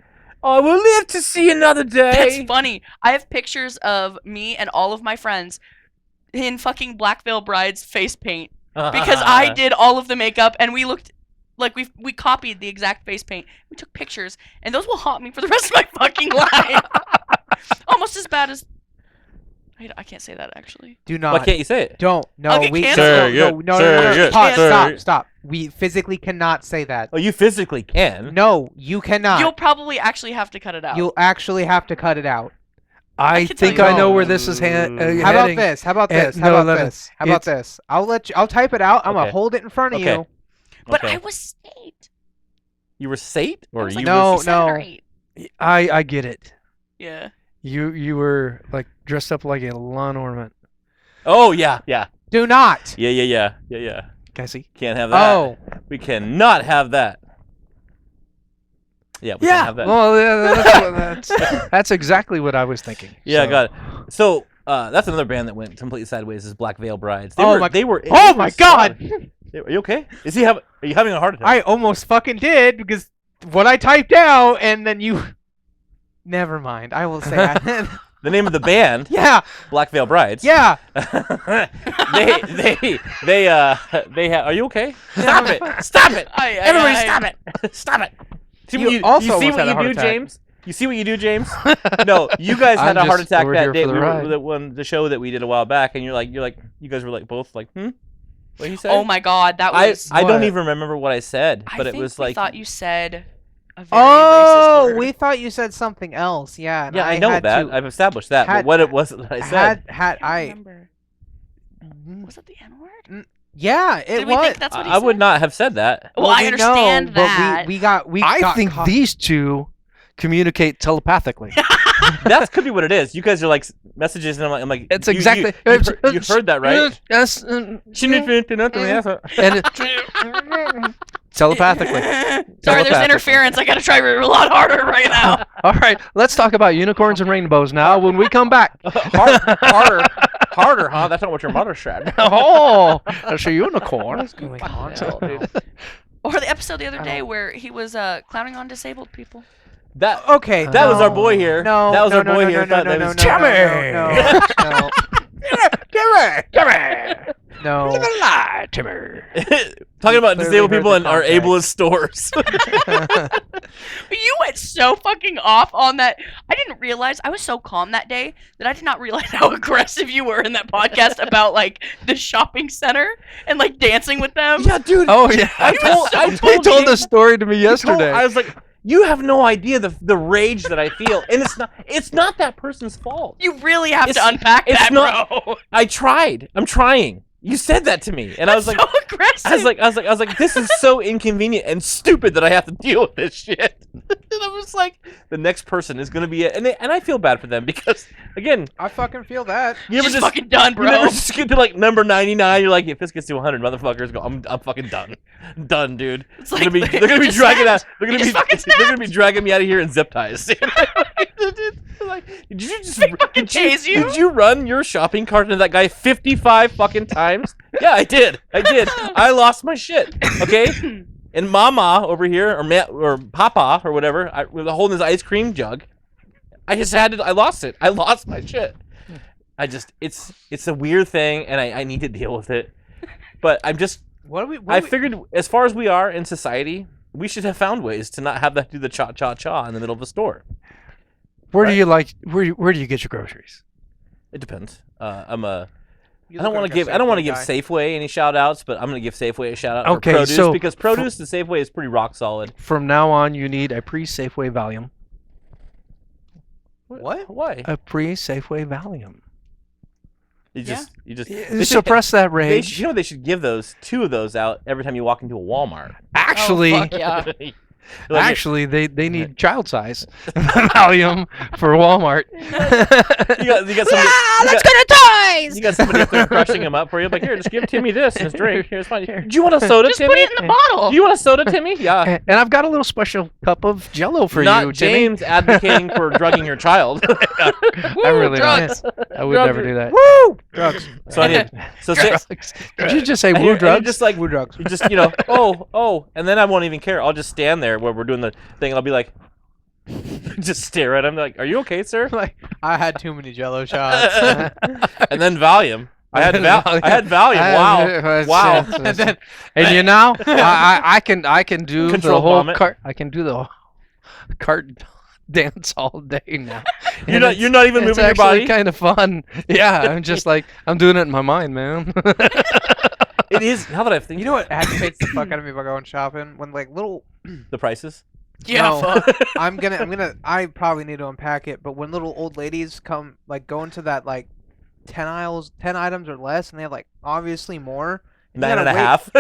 I will live to see another day. That's funny. I have pictures of me and all of my friends in fucking Black Veil Bride's face paint because I did all of the makeup and we looked like we copied the exact face paint. We took pictures and those will haunt me for the rest of my fucking life. Almost as bad as I can't say that actually. Do not. Why can't you say it? Don't. No, I'll get we canceled. no. Pause, Sir. stop. We physically cannot say that. Oh, you physically can. No, you cannot. You'll probably actually have to cut it out. You'll actually have to cut it out. I can tell think you I know all. where this is heading. How about this? How about And- this? How no, about no, this? How about it's- this? I'll type it out. I'm gonna Okay. hold it in front of Okay. you. but Okay. I was state. You were Sate, I or was you like No, were... 7 or no. 8. I get it. Yeah. You were like dressed up like a lawn ornament. Oh yeah. Do not. Yeah. Can I see? Can't have that. Oh, We cannot have that. Yeah, we can't have that. Well, that's exactly what I was thinking. Yeah, So- got it. So that's another band that went completely sideways. Is Black Veil Brides. Oh They were. oh my God! Are you okay? Are you having a heart attack? I almost fucking did because what I typed out and then you. Never mind. I will say. The name of the band, Yeah. Black Veil Brides. Yeah. they have. Are you okay? Stop it! Stop it! Everybody, stop it! Stop it! See You what you, also you see almost what had a you heart do, attack. James? You see what you do, James? No, you guys had I'm a heart just attack over that here day. for the ride. The show that we did a while back, and you guys were like both like, What did he say? Oh my God, that I was. don't What? even remember what I said, I but it think was we like. thought you said a very Oh, racist word. we thought you said something else. Yeah. and Yeah, I know had that. to- I've established that. had- But what it was that I said. Had I I? remember. Was it the N word? Yeah, it Did we was. think that's what he I said? would not have said that. Well, I we understand know, that. But we got. I got think caught- these two communicate telepathically. That could be what it is. You guys are like messages, and I'm like, It's you- exactly. You heard that, right? Yes. And And telepathically. Sorry, there's Telepathically. interference. I gotta try a lot harder right now. All right, let's talk about unicorns and rainbows now when we come back. harder, huh? That's not what your mother said. Oh, that's a unicorn. What's going on? hell, now? dude. Or the episode the other day where he was clowning on disabled people. That Okay. That was no. our boy here. No. That was no, our no, boy no, here. No, Thought no, that no, was no, Timmy. no, no, no. No. lie, Timmer. Talking about Clearly disabled heard people the in our context. ableist stores. You went so fucking off on that. I didn't realize. I was so calm that day that I did not realize how aggressive you were in that podcast about like the shopping center and like dancing with them. Yeah, dude. Oh yeah, They told the story to me yesterday. I was like, you have no idea the rage that I feel, and it's not that person's fault. You really have It's- to unpack it's that, not- bro. I tried. I'm trying. You said that to me, and I was like, so aggressive. I was like, this is so inconvenient and stupid that I have to deal with this shit. And I was like, the next person is gonna be it, and I feel bad for them because, again, I fucking feel that. you ever She's just fucking done, you bro. never just get to like number 99. You're like, if this gets to 100, motherfuckers, go. I'm fucking done, dude. It's They're like, gonna be just dragging out. snapped. They're gonna He be just fucking they're gonna be dragging me out of here in zip ties. Like, did you just fucking tase you? Did you run your shopping cart into that guy 55 fucking times? Yeah, I did. I lost my shit. Okay. And Mama over here, or Papa, or whatever, was holding his ice cream jug. I lost it. I lost my shit. It's a weird thing, and I need to deal with it. But I figured, as far as we are in society, we should have found ways to not have that do the cha-cha-cha in the middle of the store. Where do you get your groceries? It depends. I don't want You to look like a give Safeway guy. Safeway any shout outs, but I'm going to give Safeway a shout out Okay, for produce so because produce and Safeway is pretty rock solid. From now on, you need a pre-Safeway Valium. What? Why? A pre-Safeway Valium. You just Suppress that They rage. should, they should give two of those out every time you walk into a Walmart. Actually, Oh, fuck yeah. Like, actually, they need child size Valium for Walmart. you got somebody. Let's go to toys. You got somebody up there crushing him up for you. Like, here, just give Timmy this and his drink. Here's fine. Do you want a soda, Just Timmy? put it in the bottle. Do you want a soda, Timmy? Yeah. And I've got a little special cup of Jello for Not you, Jimmy. James advocating for drugging your child. I really drugs. don't. I would Drugs never are- do that. Woo! Drugs. So I need. So say, Drugs. Did you just say and woo you're drugs? just like Woo drugs. you just oh, and then I won't even care. I'll just stand there where we're doing the thing. And I'll be like, just stare at him like, "Are you okay, sir?" Like, I had too many Jello shots. And then Valium. I had Valium. Wow. And then And you know, I can do Controlled the whole vomit. cart. I can do the cart dance all day now. You're not even It's moving your actually body. kind of fun. Yeah, I'm just like I'm doing it in my mind, man. It is. Now that I think, you know what agitates the fuck out of me about going shopping? When like little the prices. Yeah, No. fuck. I probably need to unpack it, but when little old ladies come like go into that like 10 items or less, and they have like obviously more. and you 9 and gotta a half.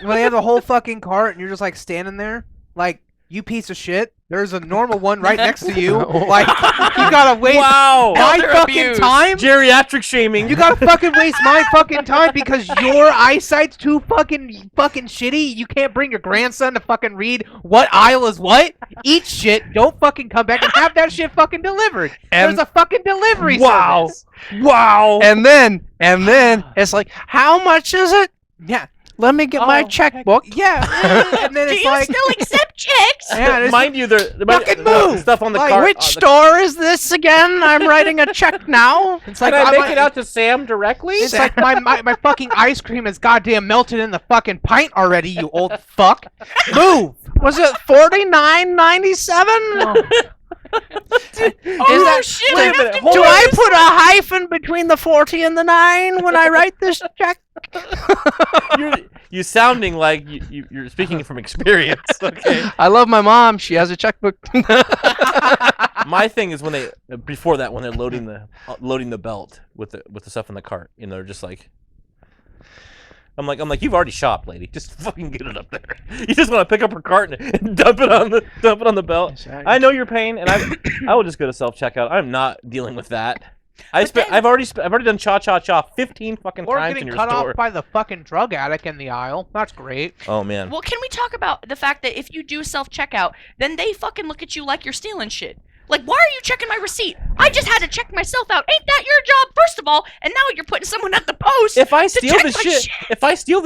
When they have the whole fucking cart and you're just like standing there, like, you piece of shit. There's a normal one right next to you. Like, you gotta waste Wow. my Elder fucking abuse. time. Geriatric shaming. You gotta fucking waste my fucking time because your eyesight's too fucking shitty. You can't bring your grandson to fucking read what aisle is what. Eat shit. Don't fucking come back and have that shit fucking delivered. And- There's a fucking delivery Wow. service. Wow. and then it's like, how much is it? Yeah. Let me get my Oh, checkbook. Yeah. And then Do it's you like, still accept checks? yeah, it's Mind you, the Fucking move! stuff on the Like, cart. Which store is this again? I'm writing a check now. it's Can like I I'm make like- it out to Sam directly? It's like my fucking ice cream is goddamn melted in the fucking pint already, you old fuck. Move! Was it $49.97? Oh shit! wait a I have minute, to hold Do on. I put a hyphen between the 40 and the 9 when I write this check? You sounding like you're speaking from experience. Okay. I love my mom. She has a checkbook. My thing is when they're loading the belt with the stuff in the cart. You know, they're just like. I'm like, you've already shopped, lady. Just fucking get it up there. You just want to pick up her cart and dump it on the belt. I know your pain, and I will just go to self checkout. I'm not dealing with that. I've already done cha 15 fucking Or times in getting your cut store. off by the fucking drug addict in the aisle. That's great. Oh man. Well, can we talk about the fact that if you do self-checkout, then they fucking look at you like you're stealing shit? Like, why are you checking my receipt? I just had to check myself out. Ain't that your job, first of all? And now you're putting someone at the post. If I to steal check the my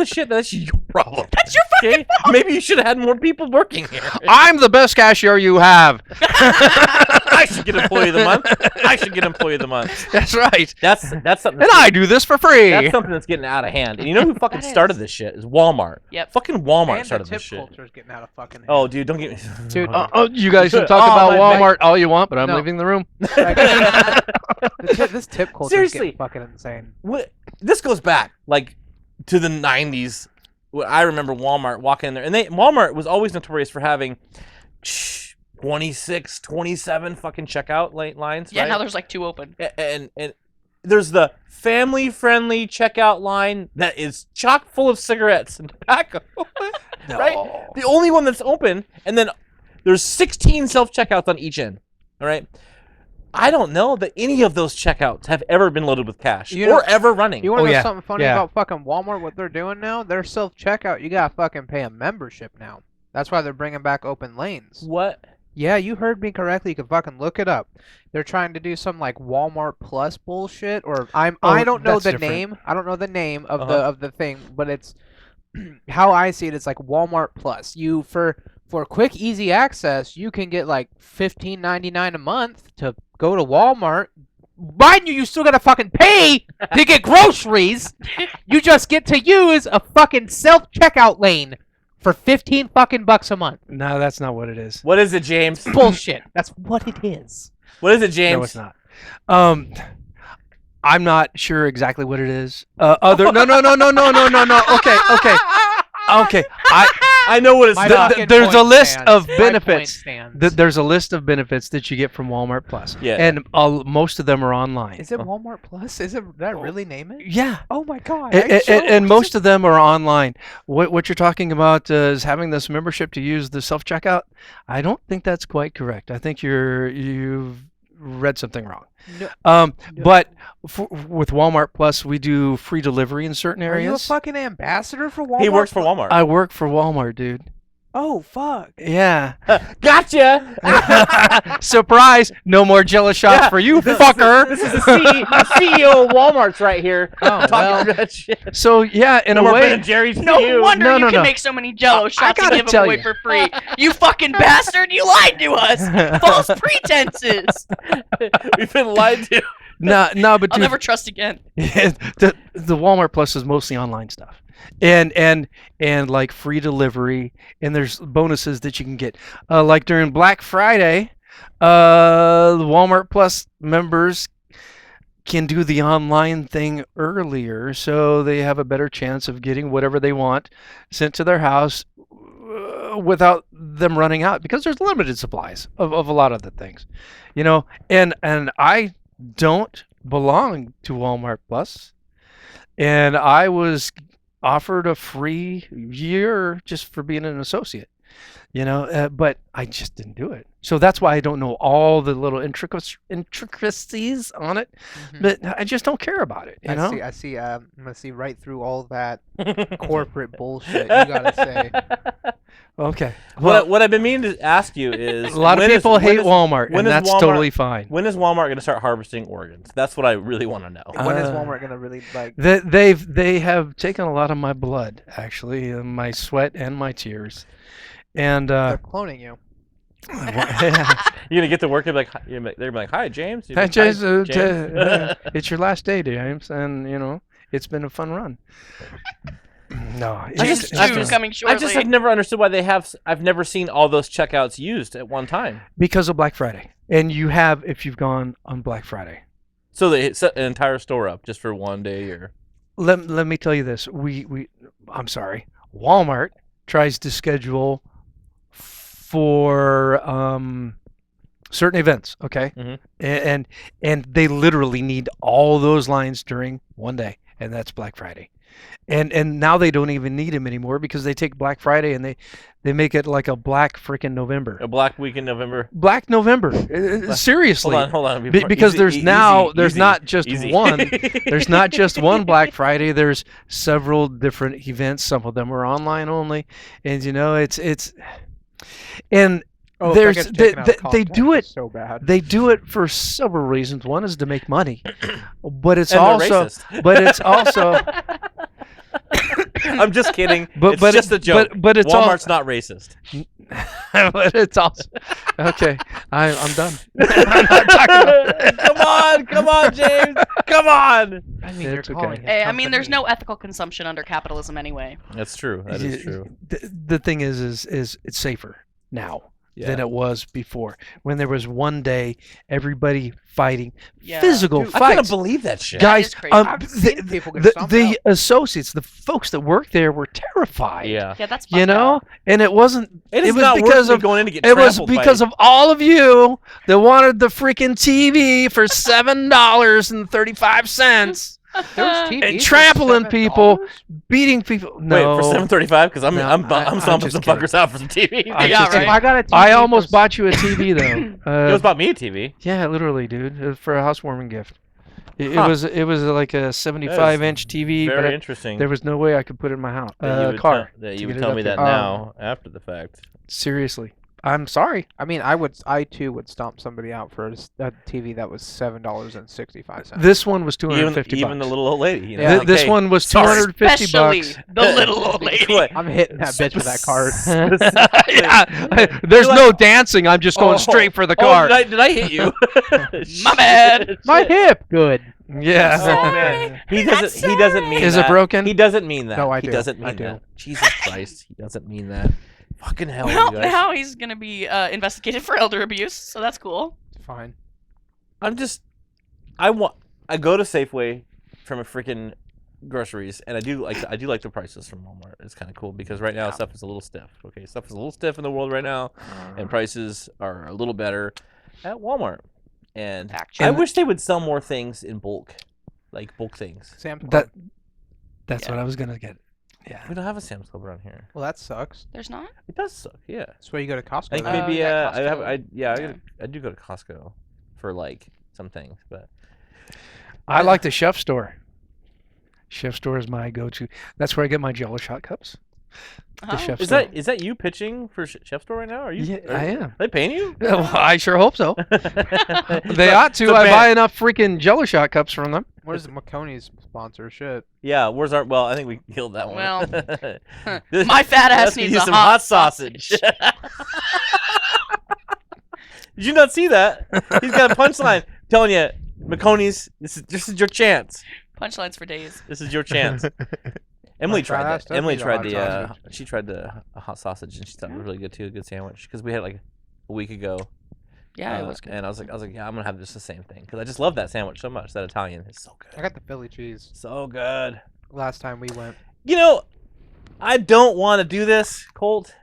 shit, that's your problem. That's your fucking Okay? Maybe you should have had more people working here. I'm the best cashier you have. I should get employee of the month. I should get employee of the month. That's right. That's something. And I do this for free. That's something that's getting out of hand. And you know who fucking started this shit is Walmart. Yep. Fucking Walmart And the started tip this shit. culture's getting out of fucking hand. Oh, dude, don't get me. Dude, You guys can Oh, talk about my- Walmart all you want, but I'm No. leaving the room. This tip culture is Seriously. getting fucking insane. This goes back like to the 90s. I remember Walmart walking in there, and Walmart was always notorious for having 26, 27 fucking checkout lines. Yeah, right? now there's like 2 open. and there's the family-friendly checkout line that is chock full of cigarettes and tobacco. Right? The only one that's open, and then there's 16 self-checkouts on each end. All right. I don't know that any of those checkouts have ever been loaded with cash or ever running. You want to Oh, know yeah. something funny Yeah. about fucking Walmart? What they're doing now? Their self-checkout, you gotta fucking pay a membership now. That's why they're bringing back open lanes. What? Yeah, you heard me correctly. You can fucking look it up. They're trying to do some like Walmart Plus bullshit, or I don't know that's the different. name. I don't know the name of Uh-huh. the thing, but it's how I see it. It's like Walmart Plus. You for quick, easy access, you can get like $15.99 a month to go to Walmart. Mind you, you still gotta fucking pay to get groceries. You just get to use a fucking self-checkout lane for 15 fucking bucks a month. No, that's not what it is. What is it, James? Bullshit. That's what it is. What is it, James? No, it's not. I'm not sure exactly what it is. No. Okay. I know what it's My not. fucking there's a point list stands. of My point benefits. stands. There's a list of benefits that you get from Walmart Plus. Yeah. And most of them are online. Is it Walmart Plus? Is it that really name it? Yeah. Oh my god. And most of them are online. What you're talking about is having this membership to use the self checkout. I don't think that's quite correct. I think you've read something wrong. No. But with Walmart Plus, we do free delivery in certain Are you a areas. fucking ambassador for Walmart? He works for Walmart. I work for Walmart, dude. Oh fuck. Yeah. Gotcha. Surprise! No more Jello shots Yeah, for you, this fucker. This is the CEO of Walmart's right here. Oh, talking that shit. So yeah, in No a more way, Ben & Jerry's No for you. wonder No, you no, can no. make so many Jello shots and gotta give them tell away you. for free. You fucking bastard! You lied to us. False pretenses. We've been lied to. no, but I'll dude, never trust again. the Walmart Plus is mostly online stuff, and like free delivery, and there's bonuses that you can get. Like during Black Friday, the Walmart Plus members can do the online thing earlier, so they have a better chance of getting whatever they want sent to their house without them running out, because there's limited supplies of a lot of the things, and I don't belong to Walmart Plus, and I was offered a free year just for being an associate, but I just didn't do it. So that's why I don't know all the little intricacies on it, but I just don't care about it. I see. I'm gonna see right through all that corporate bullshit. You gotta say. Okay. Well, What I've been meaning to ask you is a lot of when is- people when hate is- Walmart, when and is that's Walmart- totally fine. When is Walmart going to start harvesting organs? That's what I really want to know. When is Walmart gonna really like? They have taken a lot of my blood, actually, and my sweat and my tears, and They're cloning you. You're gonna get to work and be like, they're gonna be like, "Hi, James." You're Hey, like, James, "Hi, James." it's your last day, James, and it's been a fun run. No, it's James just, 2 it's just coming shortly. I just have never understood why they have. I've never seen all those checkouts used at one time. because of Black Friday, and you have if you've gone on Black Friday. So they set an entire store up just for one day a year. Let me tell you this: I'm sorry, Walmart tries to schedule for certain events, okay, Mhm. and they literally need all those lines during one day, and that's Black Friday. And now they don't even need them anymore, because they take Black Friday and they make it like a Black freaking November. A Black Week in November. Black November. Seriously. Hold on. Because there's easy, not just easy. one. There's not just one Black Friday. There's several different events. Some of them are online only, and it's and Oh, there's that gets taken out of they do context. it. It's so bad. They do it for several reasons. One is to make money, but it's And they're also racist. but it's also I'm just kidding. But It's just a joke. But it's Walmart's not racist. but it's also okay. I'm done. I'm not talking about Come on, James. Come on. I mean, It's you're okay. calling it Hey, I mean, there's company. no ethical consumption under capitalism anyway. That's true. That is true. The thing is it's safer now than Yeah. it was before. When there was one day everybody fighting Yeah. physical Dude, I couldn't fights. believe that shit. That Guys, is crazy. I've seen people get stomped the out. associates, the folks that work there were terrified. Yeah. Yeah, that's You fucked know, up. and it wasn't. It is was not because worth me of going in to get it was trampled because by of all of you that wanted the freaking TV for $7.35, There's TVs and for trampling people, $7? beating people. Wait, No, for 7.35? Because I'm No, I'm stomping just some kidding. fuckers out for some TV. I'm Yeah, just right. If I got a TV I almost for bought you a TV though. It was about me a TV. Yeah, literally, dude. It was for a housewarming gift. It Huh. was like a 75-inch TV, Very but interesting. there was no way I could put it in my house that you would car. tell, that to you would get it tell up me there. that now after the fact. Seriously, I'm sorry. I mean, I too would stomp somebody out for a TV that was $7.65. This one was Even 250 even the bucks. little old lady. You know, Yeah. like, This hey, one was sorry. 250 Especially bucks. the little old lady. What? I'm hitting that bitch with that card. Yeah, there's no dancing. I'm just going straight for the car. Oh, did I hit you? My bad. My hip, good. Yeah. Oh man, he doesn't mean Is that. it broken? He doesn't mean that. No, I he do. doesn't I mean do. that. Jesus Christ, he doesn't mean that. Fucking hell, Well, you guys. now he's gonna be investigated for elder abuse, so that's cool. Fine. I go to Safeway from a freaking groceries, and I do like the prices from Walmart. It's kind of cool because right now stuff is a little stiff. Okay, stuff is a little stiff in the world right now, and prices are a little better at Walmart. And Actually. I wish they would sell more things in bulk, like bulk things. Sam's Club. That's Yeah. what I was gonna get. Yeah. We don't have a Sam's Club around here. Well, that sucks. There's not. It does suck, yeah. That's where you go to Costco. I think then. maybe yeah, I have Costco. yeah. I do go to Costco for like some things, but I like the Chef Store. Chef Store is my go-to. That's where I get my Jello shot cups. The Oh. Chef is Store. that you pitching for Chef Store right now? Are you? Yeah, are I you- am. Are they paying you? Well, I sure hope so. They ought to. It's a I band. buy enough freaking Jello shot cups from them. Where's McConey's sponsor? Shit. Yeah, where's our? Well, I think we killed that one. Well, This- my fat ass let's needs use a some hot hot sausage. Did you not see that? He's got a punchline. Telling you, McConey's. This is your chance. Punchlines for days. This is your chance. Emily My fat tried ass that. does Emily need a tried hot the. sausage. She tried the hot sausage and she thought it was really good too. A good sandwich because we had like a week ago. Yeah, it was good. And I was like, yeah, I'm gonna have just the same thing because I just love that sandwich so much. That Italian is so I good. got the Philly cheese So good. last time we went. You know, I don't want to do this, Colt.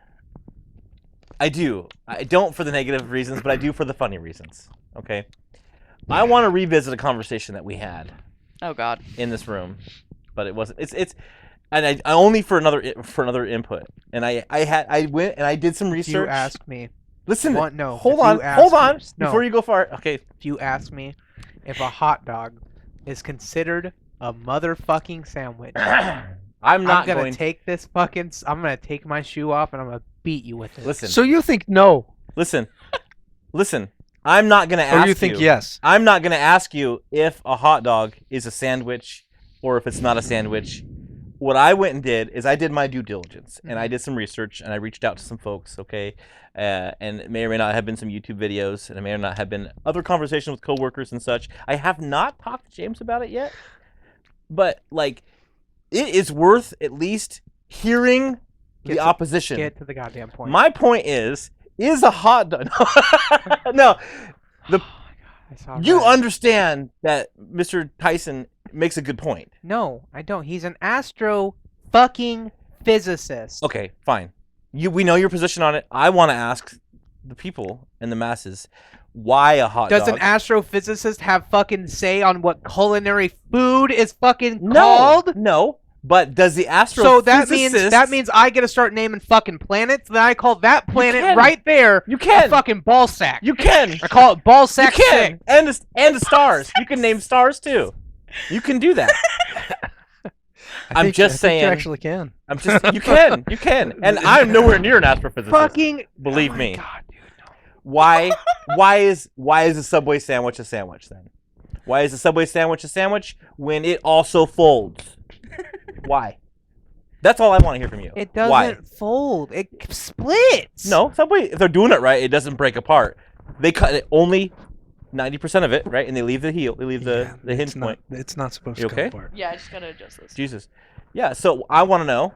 I do. I don't for the negative reasons, but I do for the funny reasons. Okay. I want to revisit a conversation that we had Oh God. in this room, but it wasn't. It's and I only for another input. And I went and I did some If research. you ask me, Listen. no. Hold if on. you ask Hold me- on. No. Before you go far. Okay. If you ask me if a hot dog is considered a motherfucking sandwich, I'm not I'm gonna going. take this fucking. I'm gonna take my shoe off and I'm gonna beat you with it. Listen. So you think no, Listen. I'm not gonna ask or you think yes? I'm not gonna ask you if a hot dog is a sandwich or if it's not a sandwich. What I went and did is I did my due diligence and I did some research and I reached out to some folks, okay? And it may or may not have been some YouTube videos and it may or not have been other conversations with coworkers and such. I have not talked to James about it yet, but like, it is worth at least hearing Get the to- opposition. Get to the goddamn point. My point is a hot dog? No, I saw you that. understand that Mr. Tyson makes a good point. No, I don't. He's an astro fucking physicist. Okay, fine. We know your position on it. I want to ask the people and the masses why a hot Does dog. an astrophysicist have fucking say on what culinary food is fucking no, called? no. But does the astrophysicist? So that means I get to start naming fucking planets. Then I call that planet can. right there you can. a fucking ball sack. You can. I call it ball You sack can. six. And the stars. You can name stars too. You can do that. I'm just I think saying. you actually can. I'm just. You can. And I'm nowhere near an astrophysicist. Fucking Believe oh my me. God, dude, no. Why is a Subway sandwich a sandwich then? Why is a Subway sandwich a sandwich when it also folds? Why? That's all I want to hear from you. It doesn't Why? fold. It splits. No, Subway. If they're doing it right, it doesn't break apart. They cut it only 90% of it, right? And they leave the heel. They leave the hinge point. It's not supposed You to okay? come apart. Yeah, I just gotta adjust this. Jesus. Yeah. So I want to know.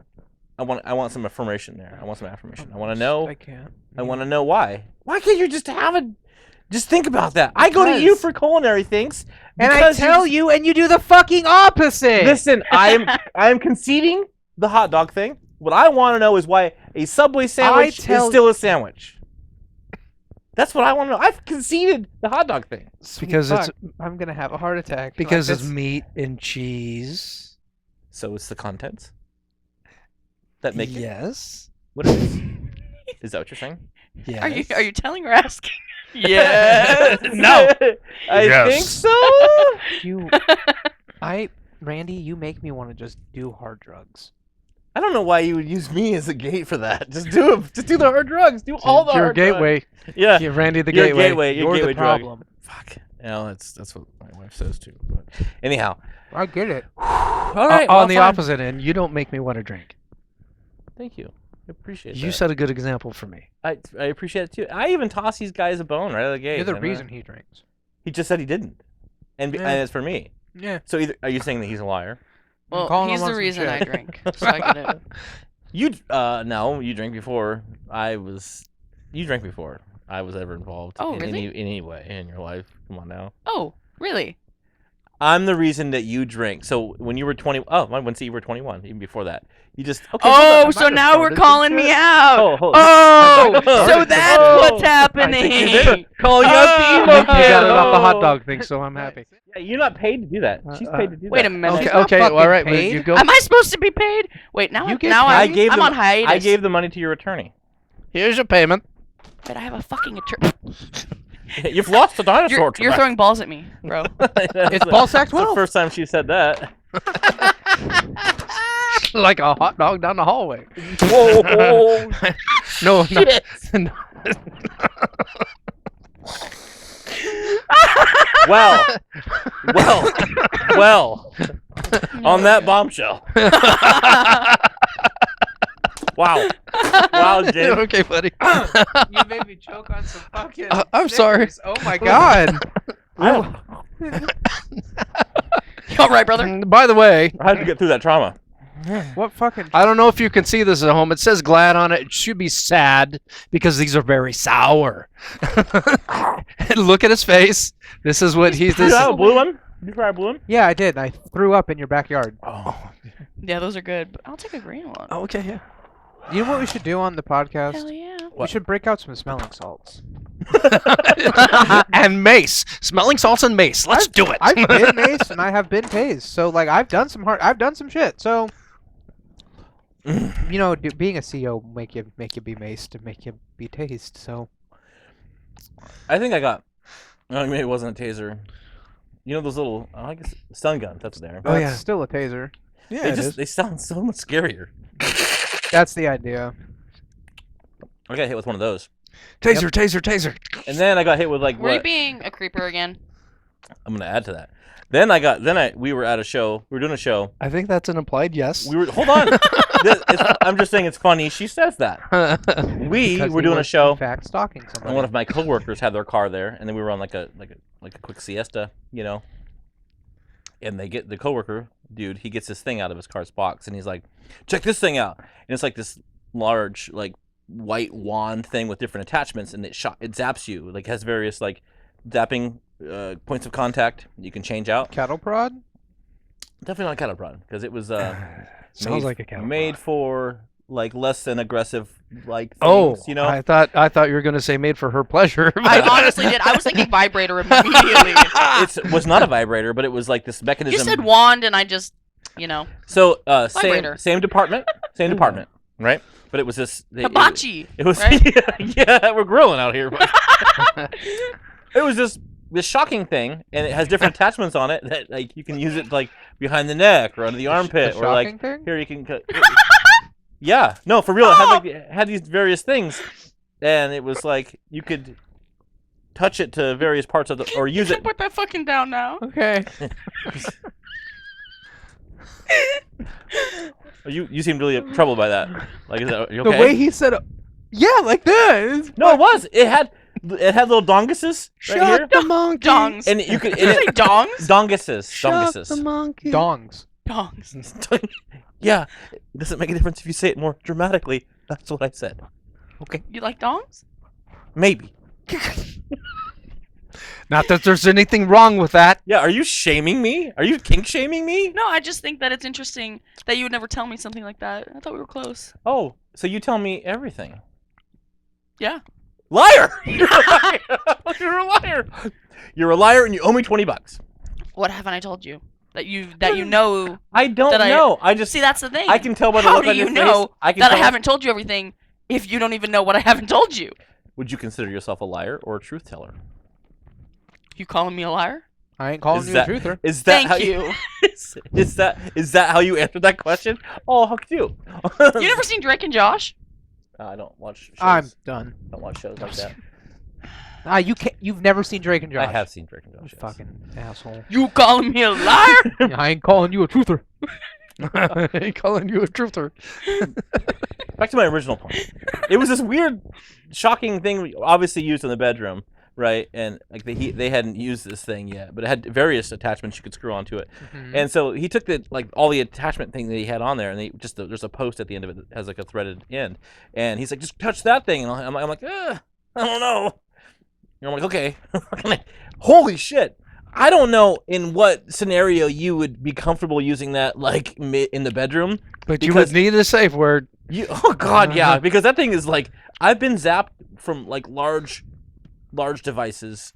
I want some affirmation there. I want some affirmation. I want to know. I can't. I want to know why. Why can't you just have a? Just think about that. I go to you Because- for culinary things. And I because tell you, and you do the fucking opposite. Listen, I am conceding the hot dog thing. What I want to know is why a Subway sandwich is still a sandwich. That's what I want to know. I've conceded the hot dog thing. Because Fuck, I'm gonna have a heart attack. because Like, it's this- meat and cheese. So it's the contents that make it. Yes. What is it? Is that what you're saying? Yes. Are you telling or asking? Yeah. No. I Yes. think so. you, Randy, you make me want to just do hard drugs. I don't know why you would use me as a gate for that. Just do it. Just do the hard drugs. Do all the Your hard gateway. drugs. Yeah. You're Randy the Your gateway. gateway. Your You're gateway the drug. problem. Fuck. No, that's what my wife says too. But anyhow. I get it. All right. well, On the fine. opposite end, you don't make me want to drink. Thank you. I appreciate You that. set a good example for me. I appreciate it too. I even toss these guys a bone right out of the gate. You're the and, reason he drinks. he just said he didn't, and Yeah. and it's for me. Yeah. So either are you saying that he's a liar? Well, calling he's him on the some reason I shit. drink. So I get it. You no, you drank before you drank before I was ever involved Oh, in really? any way in your life. Come on now. Oh, really? I'm the reason that you drink. So when you were 20, I wouldn't say you were 21, even before that. You just okay. Oh, hold so on. now we're calling me out. Oh, hold Oh, Oh, so that's oh, what's I think you happening. did. calling out the Oh. emo You got kid. it off the hot Oh. dog thing, so I'm happy. Yeah, you're not paid to do that. She's paid to do that. Wait a minute. She's Okay, not okay, fucking all right. Well, paid. you go. Am I supposed to be paid? Wait, now You I'm get now paid? I I'm, gave I'm them, on hiatus. I gave the money to your attorney. Here's your payment. Wait, I have a fucking attorney. You've lost the dinosaur You're throwing balls at me, bro. It's ball sack It's the 12. first time she said that. Like a hot dog down the hallway. Whoa! No, no. Shit. no. Well. On that bombshell. Wow. Wow, James. Okay, buddy. You made me choke on some fucking. I'm sorry. Snickers. Oh my god. I All right, brother. By the way, had to get through that trauma. What fucking? I don't know if you can see this at home. It says glad on it. It should be sad because these are very sour. Look at his face. This is what he's. Did you This. have a blue one? Did you try a blue one? Yeah, I did. I threw up in your backyard. Oh. Yeah, those are good. But I'll take a green one. Okay, yeah. You know what we should do on the podcast? Hell yeah. We should break out some smelling salts. And mace, smelling salts and mace. Let's do it. I've been Mace and I have been tased. So like I've done some shit. So you know, being a CEO make you be maced to make you be tased. So I think I got. No, maybe it wasn't a taser. You know those little, I guess, stun guns. That's what they are. Oh, that's yeah. still a taser. Yeah, They sound so much scarier. That's the idea. I got hit with one of those, Taser, taser, taser. and then I got hit with like Were you what? being a creeper again? I'm gonna add to that. We were at a show. We were doing a show. I think that's an implied yes. Hold on. I'm just saying it's funny. She says that. We Because were he doing a was, show. In fact, stalking somebody. And one of my coworkers had their car there, and then we were on like a quick siesta, you know. And the coworker dude, he gets this thing out of his car's box, and he's like, "Check this thing out!" And it's like this large like white wand thing with different attachments, and it zaps you. Like has various like zapping points of contact you can change out. Cattle prod. Definitely not a cattle prod because it was Sounds like a cattle made prod. for like less than aggressive like things, Oh, you know. I thought you were gonna say made for her pleasure. I honestly did. I was thinking vibrator immediately. It was not a vibrator, but it was like this mechanism. You said wand, and I just, So Vibrator. same department, right? But it was this hibachi. It was right? yeah, we're grilling out here. But it was this shocking thing, and it has different attachments on it that like you can use it like behind the neck or under the armpit The or like shocking thing? here you can cut. Yeah, no, for real. It had these various things, and it was like you could touch it to various parts of the or use You it. can put that fucking down now. Okay. You seemed really troubled by that. Like, is that, are you The okay? way he said, "Yeah, like this." No, it was. It had little donguses right here. Shut the monkey. Dongs. And you could. Did you say dongs? Donguses. Shut the Donguses. monkey. Dongs. Dongs. Yeah. It doesn't make a difference if you say it more dramatically. That's what I said. Okay. You like dongs? Maybe. Not that there's anything wrong with that. Yeah. Are you shaming me? Are you kink shaming me? No, I just think that it's interesting that you would never tell me something like that. I thought we were close. Oh, so you tell me everything. Yeah. Liar! You're a liar! You're a liar! You're a liar, and you owe me $20. What haven't I told you? That you know. I don't That I- know. I just See, that's the thing. I can tell by the How look do on your you know face. I can that I tell- haven't told you everything if you don't even know what I haven't told you? Would you consider yourself a liar or a truth teller? You calling me a liar? I ain't calling Is you that- a truther. Is that Thank how you. is that how you answered that question? Oh, how cute. You never seen Drake and Josh? I don't watch shows. I'm done. don't watch shows like that. You can't. You've never seen Drake and Josh. I have seen Drake and You Josh. yes. fucking asshole. You calling me a liar? I ain't calling you a truther. He calling you a truther. Back to my original point. It was this weird, shocking thing we obviously used in the bedroom, right? And like they hadn't used this thing yet, but it had various attachments you could screw onto it. And so he took all the attachment thing that he had on there, and there's a post at the end of it that has like a threaded end, and he's like, just touch that thing, and I'm like, I don't know. And I'm like, okay. Holy shit. I don't know in what scenario you would be comfortable using that, like, in the bedroom. But you Because- would need a safe word. Oh, God, yeah. Because that thing is, like, I've been zapped from, like, large devices,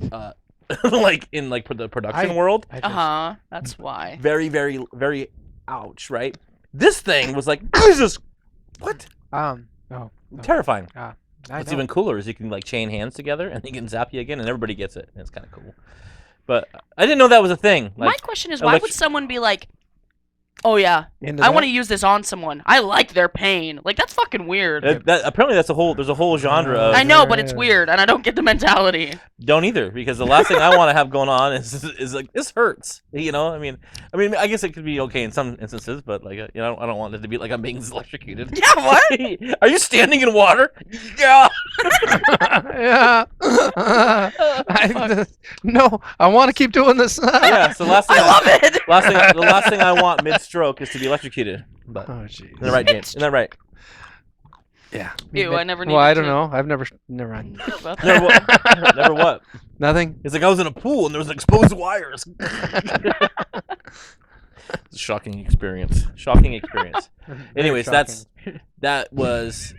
like, in, like, the production world. I Uh just, huh. That's why. Very, very, very ouch, right? This thing was like, Jesus, what? Oh, Terrifying. I What's know. even cooler is you can like chain hands together and he can zap you again and everybody gets it. And it's kind of cool. But I didn't know that was a thing. My Like, question is, why would someone be like, "Oh yeah, I want to use this on someone. I like their pain." Like that's fucking weird. apparently there's a whole genre of. I know, but it's weird, and I don't get the mentality. Don't either, because the last thing I want to have going on is like, this hurts. You know, I mean, I guess it could be okay in some instances, but like, you know, I don't want it to be like I'm being electrocuted. Yeah, what? Are you standing in water? Yeah. Yeah. No, I want to keep doing this. Yeah. So last thing I love it. the last thing I want mid-stroke is to be electrocuted. But Oh jeez. isn't that right, James? Isn't that right? Yeah. Ew, I never. Well, I needed don't to know. I've never mind. know about that. Never what? Never what? Nothing. It's like I was in a pool and there was exposed wires. It's a shocking experience. Shocking experience. Anyways, that was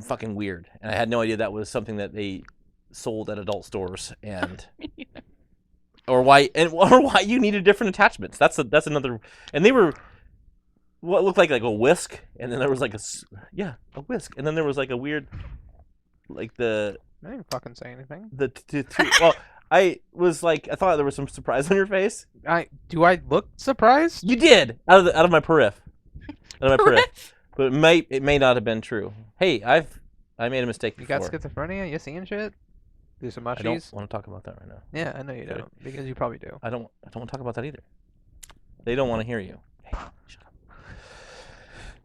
fucking weird, and I had no idea that was something that they sold at adult stores, and or why you needed different attachments. That's another. And they were what looked like a whisk, and then there was like a whisk, and then there was like a weird, like I didn't fucking say anything. well. I thought there was some surprise on your face. Do I look surprised? You did out of my periph. Out of my periph. But it may not have been true. Hey, I made a mistake You before. got schizophrenia? You seeing shit? Do some I don't mushies? want to talk about that right now. Yeah, I know you Okay. don't, because you probably do. I don't want to talk about that either. They don't want to hear you. Hey, shut up.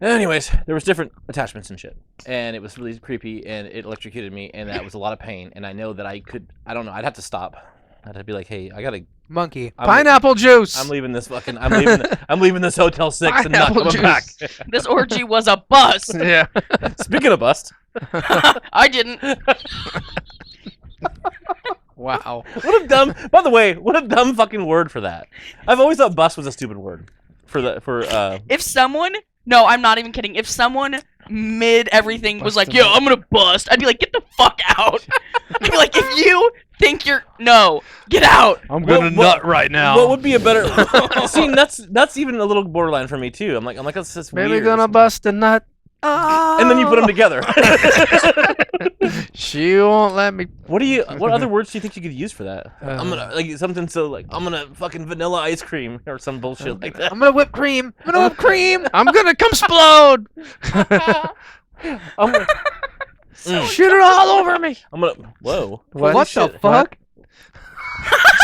Anyways, there was different attachments and shit, and it was really creepy, and it electrocuted me, and that was a lot of pain. And I know that I don't know. I'd have to stop. I'd have to be like, hey, I gotta. Monkey. Pineapple juice. I'm leaving this fucking. I'm leaving this Hotel 6 and not Pineapple coming back. This orgy was a bust. Yeah. Speaking of bust. I didn't. Wow. What a dumb. By the way, what a dumb fucking word for that. I've always thought bust was a stupid word for If someone, no, I'm not even kidding. If someone mid everything was like, Busted "Yo, I'm gonna bust," I'd be like, "Get the fuck out!" I'd be like, "If you think get out." I'm gonna What- nut right now. What would be a better? See, that's even a little borderline for me too. I'm like that's just Baby weird. gonna bust a nut. And then you put them together. She won't let me. What other words do you think you could use for that? I'm Uh, gonna like something so like I'm gonna fucking vanilla ice cream or some bullshit like that. I'm gonna whip cream. I'm gonna whip cream. I'm gonna come explode. I'm gonna, Shoot it all over me. whoa. What Holy the shit. fuck?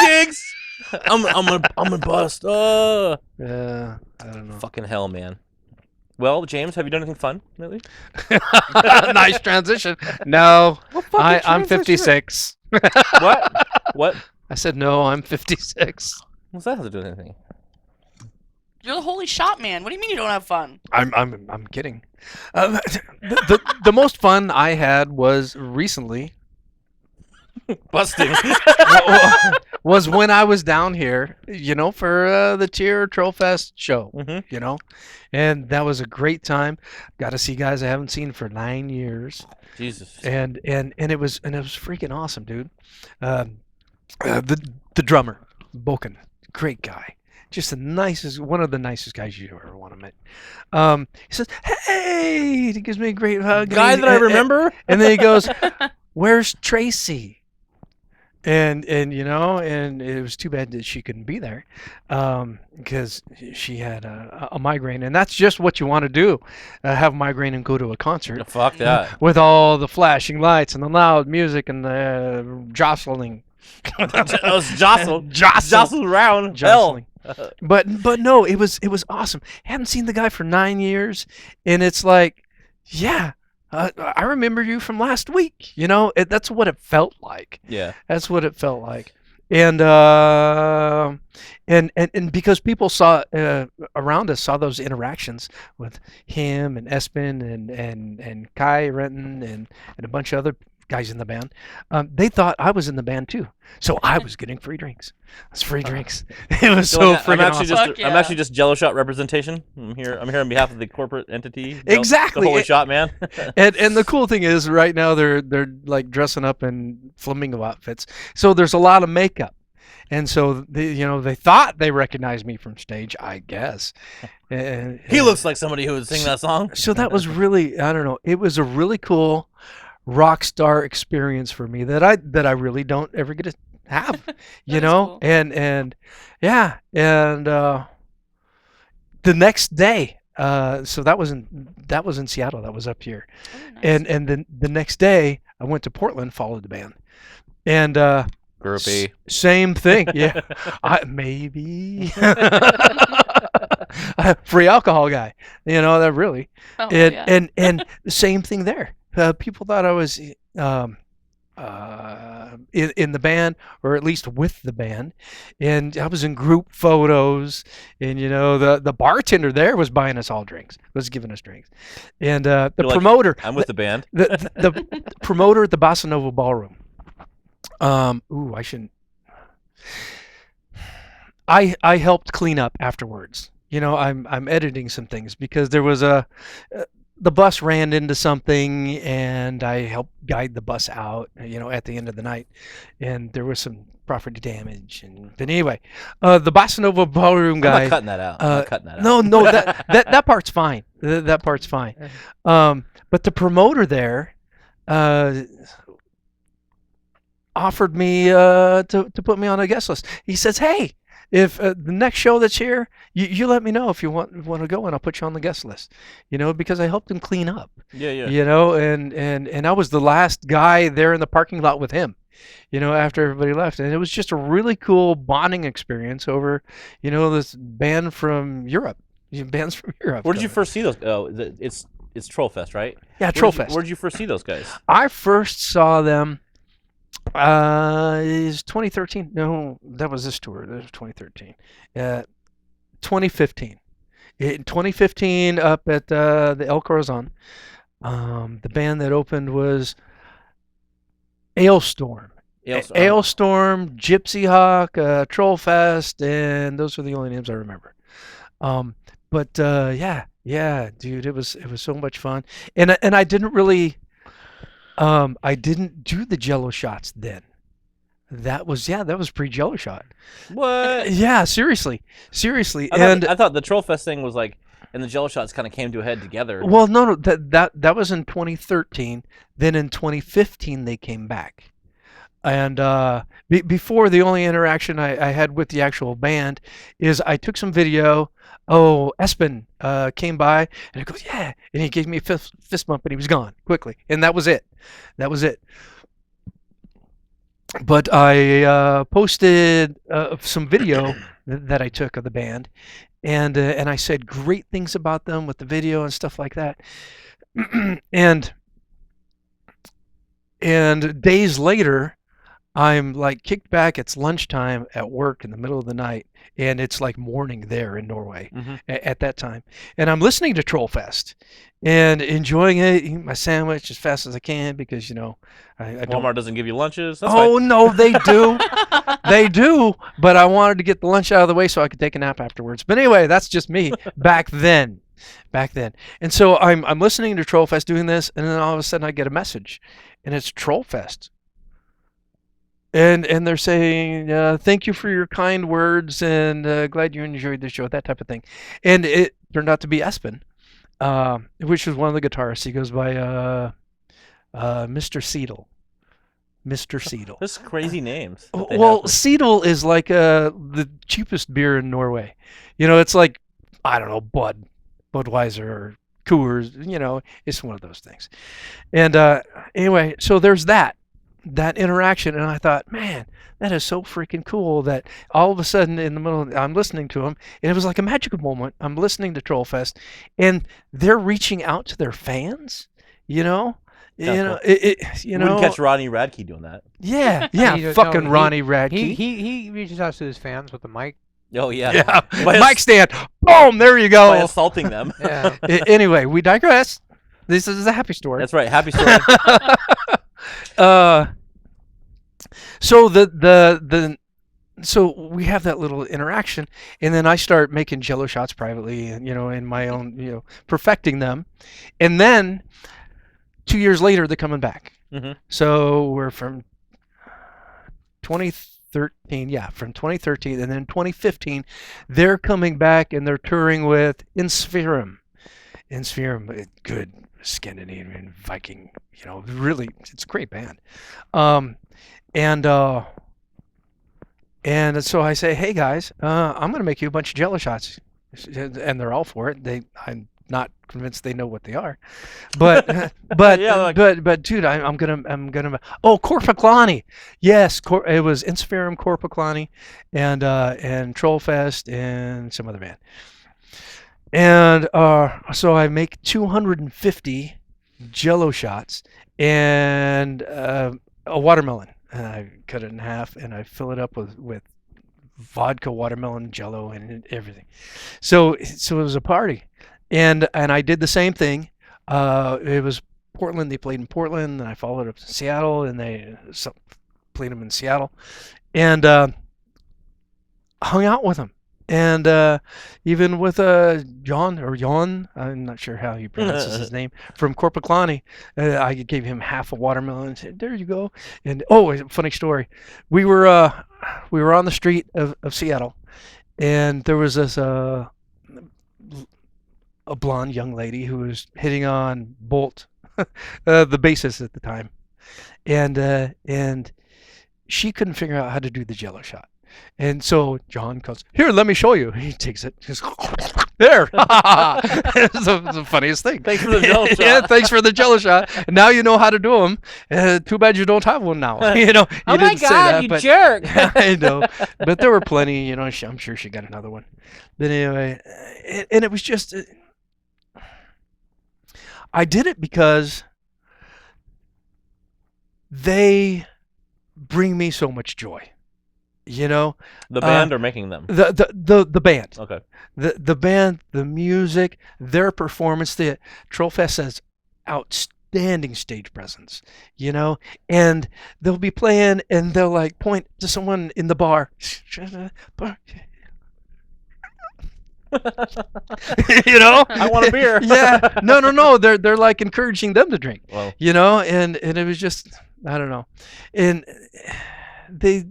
Jigs. I'm gonna bust. Yeah, I don't know. Fucking hell, man. Well, James, have you done anything fun lately? Nice transition. No, What fucking I'm transition? 56. What? What? I said no. I'm 56. What's that have to do with anything? You're the holy shot man. What do you mean you don't have fun? I'm kidding. The most fun I had was recently. Busting. Was when I was down here, for the Tier Troll Fest show, Mhm. and that was a great time. Got to see guys I haven't seen for 9 years, Jesus. and it was freaking awesome, dude. The drummer, Boken, great guy, just one of the nicest guys you ever want to meet. He says, "Hey," he gives me a great hug. Guy that I remember. and then he goes, "Where's Tracy?" And it was too bad that she couldn't be there, because she had a migraine, and that's just what you want to do, have a migraine and go to a concert Fuck that. with all the flashing lights and the loud music and the jostling. It was jostled. Jostle. Jostled around. Jostling. Hell. But no, it was awesome. Haven't seen the guy for 9 years, and it's like, yeah, I remember you from last week. That's what it felt like. Yeah. That's what it felt like. And because people saw around us, saw those interactions with him and Espen and Kai Renton and a bunch of other guys in the band, they thought I was in the band too. So I was getting free drinks. It's free drinks. It was so freaking I'm actually awesome. just I'm actually just Jello Shot representation. I'm here on behalf of the corporate entity. Exactly. The Holy Shot Man. And the cool thing is, right now they're like dressing up in flamingo outfits. So there's a lot of makeup. And so they thought they recognized me from stage, I guess. He looks like somebody who would sing that song. So that was really, I don't know, it was a really cool rock star experience for me that I really don't ever get to have, Cool. and yeah, and the next day, so that was in Seattle, that was up here, Oh, nice. and then the next day I went to Portland, followed the band, and Groupie. same thing, yeah, maybe free alcohol guy, that really. Oh, and, yeah. and the same thing there. People thought I was in the band, or at least with the band, and I was in group photos. And the bartender there was buying us all drinks, was giving us drinks, and the You're like, promoter, I'm with the band. the promoter at the Bossa Nova Ballroom. I shouldn't. I helped clean up afterwards. I'm editing some things because there was the bus ran into something, and I helped guide the bus out, at the end of the night, and there was some property damage. But anyway, the Bossa Nova Ballroom guy. I'm not cutting that out. I'm not cutting that out. No, that part's fine. That part's fine. But the promoter there offered me to put me on a guest list. He says, "Hey, if the next show that's here, you let me know if you want to go, and I'll put you on the guest list." Because I helped him clean up. Yeah. And I was the last guy there in the parking lot with him. After everybody left, and it was just a really cool bonding experience over, this band from Europe. Bands from Europe. Where did you first see those? Oh, it's Troll Fest, right? Yeah, Troll Fest. Where did you first see those guys? I first saw them. Is 2013? No, that was this tour. That was 2013. 2015. In 2015, up at the El Corazon, the band that opened was Ailstorm. Ailstorm, Gypsy Hawk, Troll Fest, and those are the only names I remember. But yeah, dude, it was so much fun, and I didn't really. I didn't do the Jello shots then. That was pre-Jello shot. What? Yeah, seriously. I thought the Troll Fest thing was like, and the Jello shots kind of came to a head together. Well, no, that was in 2013. Then in 2015 they came back, and before, the only interaction I had with the actual band is I took some video. Oh, Espen came by, and he goes, "Yeah," and he gave me a fist bump, and he was gone quickly, and that was it. But I posted some video that I took of the band, and I said great things about them with the video and stuff like that. and days later, I'm like kicked back. It's lunchtime at work in the middle of the night, and it's like morning there in Norway at that time. And I'm listening to Trollfest and enjoying it, eating my sandwich as fast as I can because I don't. Walmart doesn't give you lunches. That's Oh fine. no, they do. They do, but I wanted to get the lunch out of the way so I could take a nap afterwards. But anyway, that's just me back then. And so I'm listening to Trollfest doing this, and then all of a sudden I get a message, and it's Trollfest. And they're saying, thank you for your kind words, and glad you enjoyed the show, that type of thing. And it turned out to be Espen, which was one of the guitarists. He goes by Mr. Seidel. Mr. Seidel. There's crazy names. that they Well, have. Seidel is like the cheapest beer in Norway. It's like, I don't know, Budweiser or Coors. It's one of those things. And anyway, so there's that interaction, and I thought, man, that is so freaking cool that all of a sudden in the middle I'm listening to them, and it was like a magical moment. I'm listening to Trollfest, and they're reaching out to their fans. Cool. You Wouldn't catch Ronnie Radke doing that. Yeah, No, fucking he- Ronnie Radke. He reaches out to his fans with the mic. Oh yeah. Yeah, By mic stand. Boom, there you by go. assaulting them. Yeah. Anyway, we digress. This is a happy story. That's right. Happy story. So so we have that little interaction, and then I start making Jello shots privately, and in my own, perfecting them, and then 2 years later they're coming back. Mhm. So we're from 2013, from 2013, and then 2015 they're coming back and they're touring with Insverum, good Scandinavian Viking, really, it's a great band. And so I say, hey guys, I'm going to make you a bunch of Jello shots, and they're all for it. I'm not convinced they know what they are, but Yeah, but dude, I'm gonna. Oh, Korpiklani, yes, it was Insferum, Korpiklani, and Trollfest and some other band. And so I make 250 Jello shots and a watermelon. And I cut it in half, and I fill it up with vodka, watermelon, Jello, and everything. So it was a party, and I did the same thing. It was Portland. They played in Portland, and I followed up to Seattle, and they played them in Seattle, and hung out with them. And even with Jon, I'm not sure how he pronounces his name, from Korpiklani, I gave him half a watermelon and said, "There you go." And a funny story, we were on the street of Seattle, and there was this a blonde young lady who was hitting on Bolt, the bassist at the time, and she couldn't figure out how to do the Jello shot. And so Jon goes, "Here, let me show you." He takes it. Just there. It's the funniest thing. Thanks for the Jello shot. Yeah, thanks for the Jello shot. And now you know how to do them. Too bad you don't have one now. You Oh my didn't say God, that, you but jerk! I know. But there were plenty. I'm sure she got another one. But anyway, and it was just, I did it because they bring me so much joy. The band or making them? The band. Okay. The band, the music, their performance. The Trollfest has outstanding stage presence, and they'll be playing and they'll like point to someone in the bar. I want a beer. Yeah. No. They're like encouraging them to drink. Well, And it was just, I don't know. And they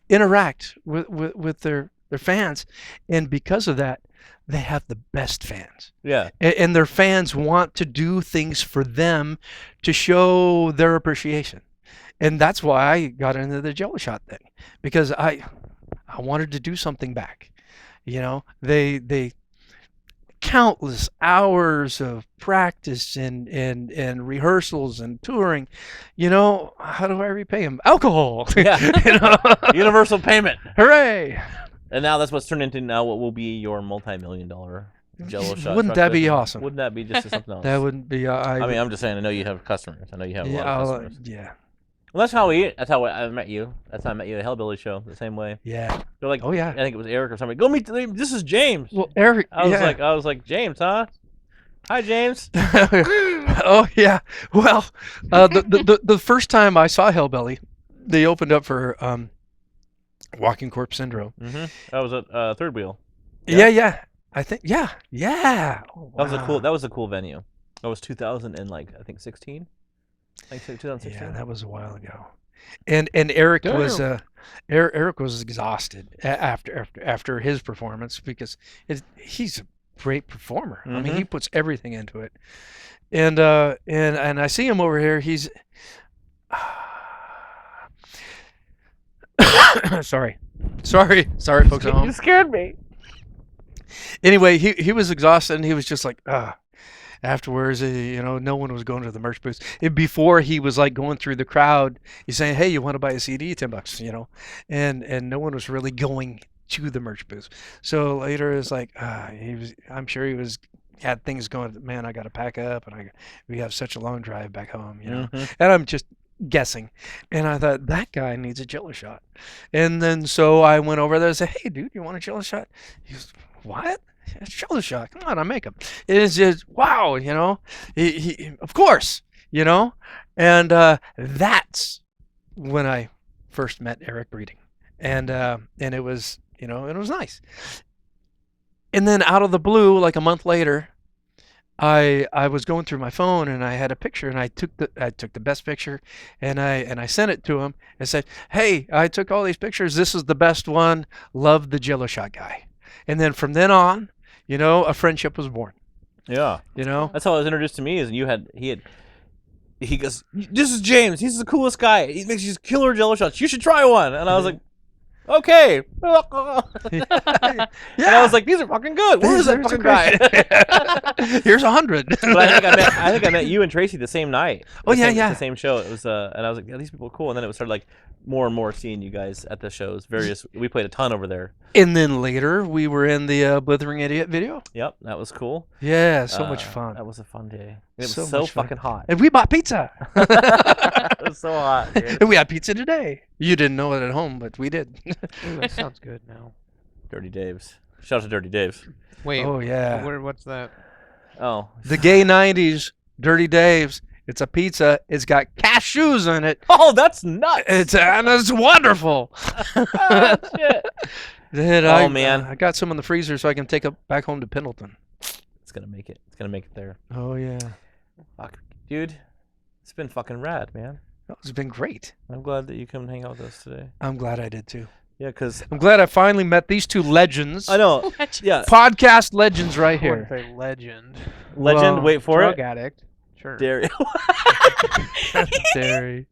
interact with their fans, and because of that they have the best fans, yeah. and their fans want to do things for them to show their appreciation. And that's why I got into the Jello shot thing, because I wanted to do something back. They countless hours of practice and rehearsals and touring. How do I repay them? Alcohol. Yeah. Universal payment. Hooray. And now that's what's turned into now what will be your multi-million-dollar Jello shot. Wouldn't truck that be business. awesome? Wouldn't that be just something else? That wouldn't be. I mean, I'm just saying. I know you have customers. I know you have a lot of customers. Yeah. Well, that's how we. That's how I met you. That's how I met you at the Hellbilly show. The same way. Yeah. They're like, Oh yeah. I think it was Eric or somebody. Go meet. This is James. Well, Eric. I was like, James, huh? Hi, James. Oh yeah. Well, the first time I saw Hellbilly, they opened up for Walking Corpse Syndrome. Mm-hmm. That was at Third Wheel. Yeah. I think. Yeah. Oh, That was a cool venue. That was 2000 and like I think 16. Like 2016. Yeah, that was a while ago. And Eric was Eric was exhausted after his performance because he's a great performer. I mean, he puts everything into it. And I see him over here. He's sorry, folks at home. You scared me. Anyway, he was exhausted and he was just like, afterwards, no one was going to the merch booth. Before he was like going through the crowd, he's saying, "Hey, you want to buy a CD? $10, and no one was really going to the merch booth. So later it's like, I'm sure he had things going. Man, I got to pack up, and we have such a long drive back home, And I'm just guessing, and I thought that guy needs a Jello shot, and then so I went over there and said, "Hey, dude, you want a Jello shot?" He goes, "What? Jello shot? Come on, I make them." It's just wow, he of course, and that's when I first met Eric Breeding, and it was it was nice. And then out of the blue, like a month later, I was going through my phone and I had a picture and I took the best picture and I sent it to him and said, "Hey, I took all these pictures. This is the best one. Love the Jello shot guy." And then from then on, a friendship was born. Yeah. That's how it was introduced to me. He goes, "This is James. He's the coolest guy. He makes these killer Jello shots. You should try one." And I was like, "Okay." Yeah. And I was like, "These are fucking good. Where is that fucking guy?" Here's 100. But I think I met you and Tracy the same night. The same show. It was and I was like, "Yeah, these people are cool." And then it started like more and more seeing you guys at the shows. We played a ton over there. And then later we were in the Blithering Idiot video. Yep, that was cool. Yeah, so much fun. That was a fun day. It was So so much fun. fucking hot. And we bought pizza. It was so hot, dude. And we had pizza today. You didn't know it at home, but we did. Ooh, that sounds good now. Dirty Dave's. Shout out to Dirty Dave's. Wait. Oh yeah. What's that? Oh. The gay 90s, Dirty Dave's. It's a pizza. It's got cashews in it. Oh, that's nuts. It's wonderful. Oh, shit. Then man. I got some in the freezer so I can take it back home to Pendleton. It's gonna make it. It's gonna make it there. Oh yeah. Fuck, dude. It's been fucking rad, man. It's been great. I'm glad that you come and hang out with us today. I'm glad I did too. Yeah, because I'm glad I finally met these two legends. I know. Yeah. Podcast legends right I wouldn't here. say legend. Legend. Well, wait for Drug it. addict. Sure. Dairy. Legendary.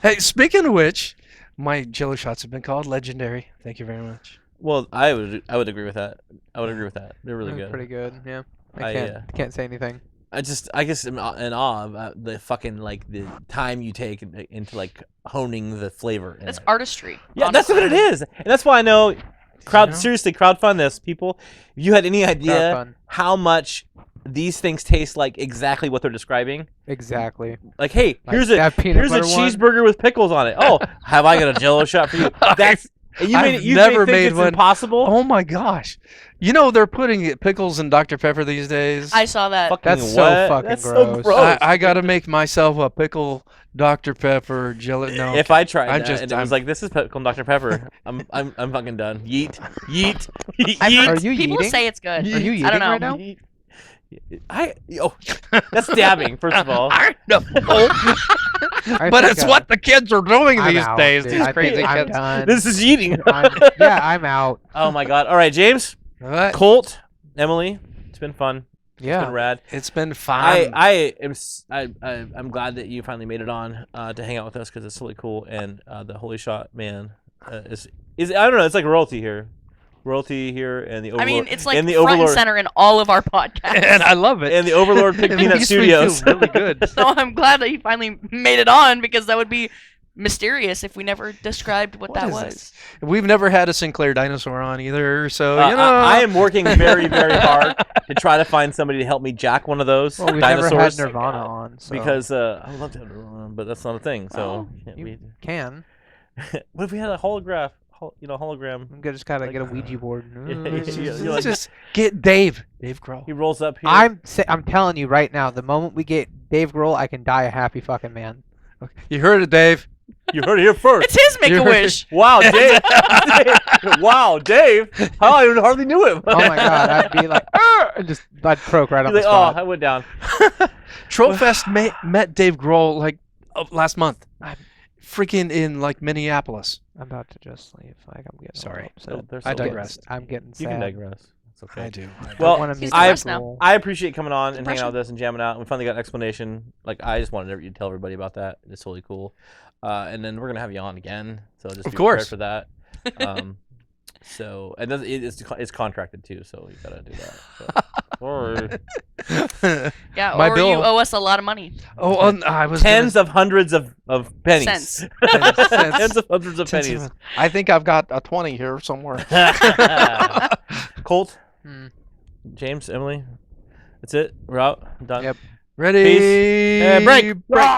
Hey, speaking of which, my Jello shots have been called legendary. Thank you very much. Well, I would agree with that. They're really good. Pretty good. Yeah. I, I can't say anything. I guess I'm in awe about the fucking like the time you take into like honing the flavor. It's it. artistry. Yeah, honestly. that's what it is, and that's why I know. know? Seriously, crowdfund this, people. If you had any idea Crowdfund. how much these things taste like exactly what they're describing, Exactly. like, hey, Like here's that peanut a butter one? cheeseburger with pickles on it. Oh, have I got a Jello shot for you? That's you I've you never think made it's one. impossible. Oh my gosh. They're putting pickles in Dr. Pepper these days. I saw that. Fucking That's so what? fucking That's so gross. gross. I got to make myself a pickle Dr. Pepper Jello. No. If I tried I'm that just- and it was like, this is pickle Dr. Pepper, I'm fucking done. Yeet. I've Yeet. heard Are you people eating? say it's good. Are you eating I don't know. right now? Yeet. That's dabbing, first of all. I know. I But think, it's what the kids are doing I'm these out, days. dude. These I crazy think I'm kids. done. This is eating. I'm out. Oh my god. All right, James, What? Colt, Emily, it's been fun. It's Yeah. been rad. It's been fun. I'm glad that you finally made it on to hang out with us because it's really cool, and the Holy Shot man is I don't know, it's like royalty here. And the Overlord. I mean, it's like and the front Overlord, and center in all of our podcasts. and I love it. and the Overlord Pig It Peanut makes me feel Studios. really good. So I'm glad that you finally made it on because that would be mysterious if we never described what that is was. this? We've never had a Sinclair dinosaur on either, so you know. I am working very, very hard to try to find somebody to help me jack one of those Well, we've dinosaurs. never had Nirvana on, so Because I would love to have Nirvana, but that's not a thing. So you can. what if we had a hologram? Hologram. We just gotta Like, get a Ouija board. You're like- Just get Dave Grohl. He rolls up here. I'm telling you right now, the moment we get Dave Grohl, I can die a happy fucking man. You heard it, Dave. You heard it here first. It's his Make-A-Wish. Wow, Dave. Wow, Dave. How I hardly knew him. Oh my god, I'd be like, and I'd croak right on He's the like, oh, spot. I went down. Trollfest met Dave Grohl like last month. Freaking in like Minneapolis. I'm about to just leave. Like I'm getting Sorry. upset. They're I so digressed. I'm getting sad. You can digress. It's okay. I do. Well, wanna meet I- Dave Grohl. I appreciate coming on and hanging Depression. out with us and jamming out. We finally got an explanation. Like, I just wanted you to tell everybody about that. It's totally cool. And then we're gonna have you on again. So just Of be course. prepared for that. So and it's contracted too. So you gotta do that. So. Yeah, My or bill. you owe us a lot of money. I was Tens of hundreds of pennies. Cents. Tens of hundreds of Tens pennies. I think I've got a 20 here somewhere. Colt, Hmm. James, Emily. That's it. We're out. Done. Yep. Ready? Peace. Break. Break.